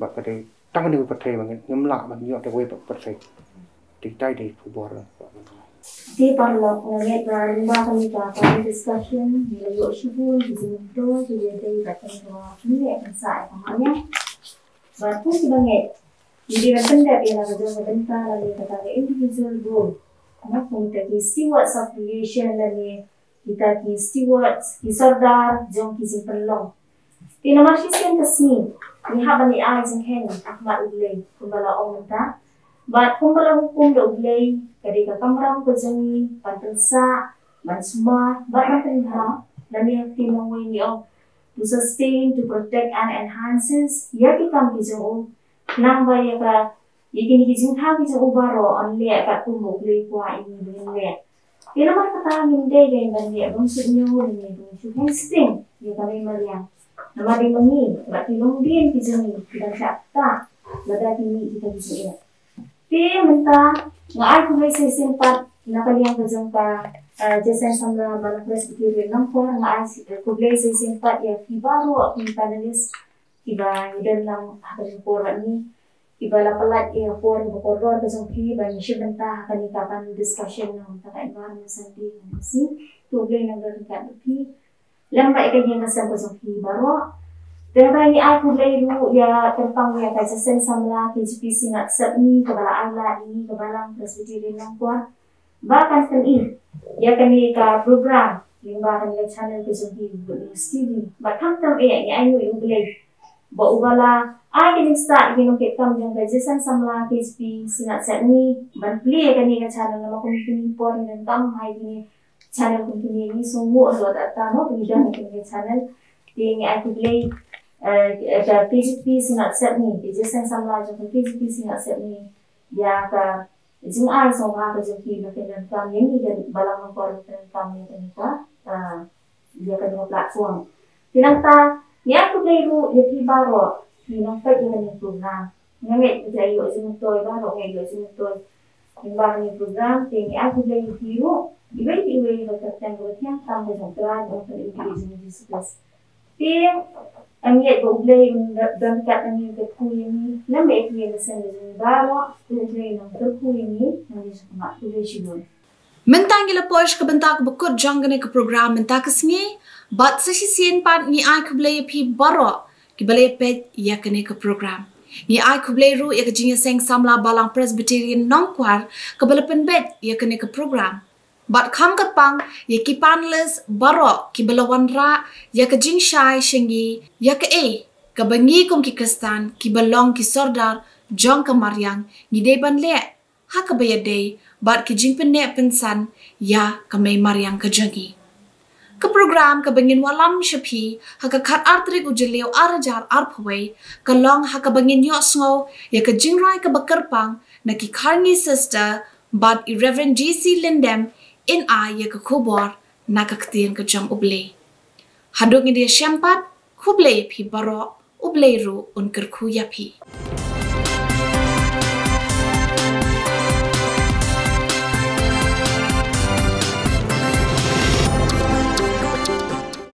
ba ka de tangan ni perthai mangit ngemla man yo takoy perthai titai de kubor Di parlo ngeliat rumah kami kami discussion nilai yo shibul di zinto jadi dari batang doa ini yang saya pahamnya batu sebanget jadi benda yang ada dalam bentar lagi kata individual goal anak kita ki stewards of creation lagi kita ki stewards ki sardar jom ki simpelong di nomor sisian kesini ni habani ai jenghen ahmad ulay kumbala omenta bat kumbala hukum do ulay kadika kamram ko jangi pantensa mansuma bat matenha dan yang timong ni of to sustain to protect and enhances ya kita kijong nang baya ka yakini kijong ha kijong ubaro on le ka tumok le kwa ini le ila mar kata minde gay ban le bang sunyo ni do sustain ya kami mariang nama di mangi bat tilong din kijong kita sakta lada kini kita kijong Ti menta ngai ko may simpat nakaliang ko jong ka jasan samla bala presbyterian nang ko ngai ko blay simpat ya kibaro ang panelist iba idan lang hakan ko ni iba la palat ya ko ko ko jong ki ba ni sibenta hakan ikapan discussion ng taka environment santi si to blay nang ka ki lamba ikay nga sa ko jong kibaro Dahil aku belajar ya tentang ya kaisa samla KGPC nak sabni kebala ala ini kebalang presbyterian yang kuat bahkan kan ya kami ka program yang bahkan le channel ke zohi news TV bahkan tam ya ayu yang belajar ba ubala ay kini start kini ke kam yang kaisa samla KGPC nak sabni ban play kani ka channel nama kumpuni por dan tam hai kini channel kumpuni ini semua lo data no kemudian kini channel yang aku belajar ada PGP singat set ni, jasan samla jom PGP singat set ni, ya ka jeng ai so ha ka jom ki na kenan kam yang ni dan balang mangkor kenan kam yang ni ka dia kan platform. Tinanta niya ko play ru pi baro ni nang pa ni program. Ngamit jay yo sinutoy baro ngay yo sinutoy. Yung baro ni program tingi ako play pi ru. Iba-iba yung pagkatang gawin tama sa plan o pag-increase ng disciples. Pero ang yet go play yung damkat ng yung katkuya ni na may ipiyay na sa yung baro yung play ng katkuya ni na yung sa kumatuloy siya. Mentang gila posh ka bentak bukut jangan ke program mentak kesengi, bat sesisian pan ni ai kublay pi baro ki balay pet ya kene ke program. Ni ai kublay ru ya kejingnya seng samla balang Presbyterian nongkwar ke balapan bet ya kene ke program. Bat kam kapang ya ki panless baro ki balawan ra ya kejing syai shengi ya ke bangi kong ki Kristan ki balong ki sordar jong ke Maryang ni deban le ha ke bayadei bat ki jing penne pensan ya ka may Maryang ka jangi. Ka program ka bangin walam shapi ha ka khat artrik ujeleo arajar arpaway ka long ha ka bangin yo sngo ya ka jingrai ka bakarpang na ki karni sister bat i Reverend G.C. Lindem in a ya ka kubor na ka ktiyan ka jang ublay. Hadong hindi siyampat kublay pi baro ublay ru unkar kuya pi.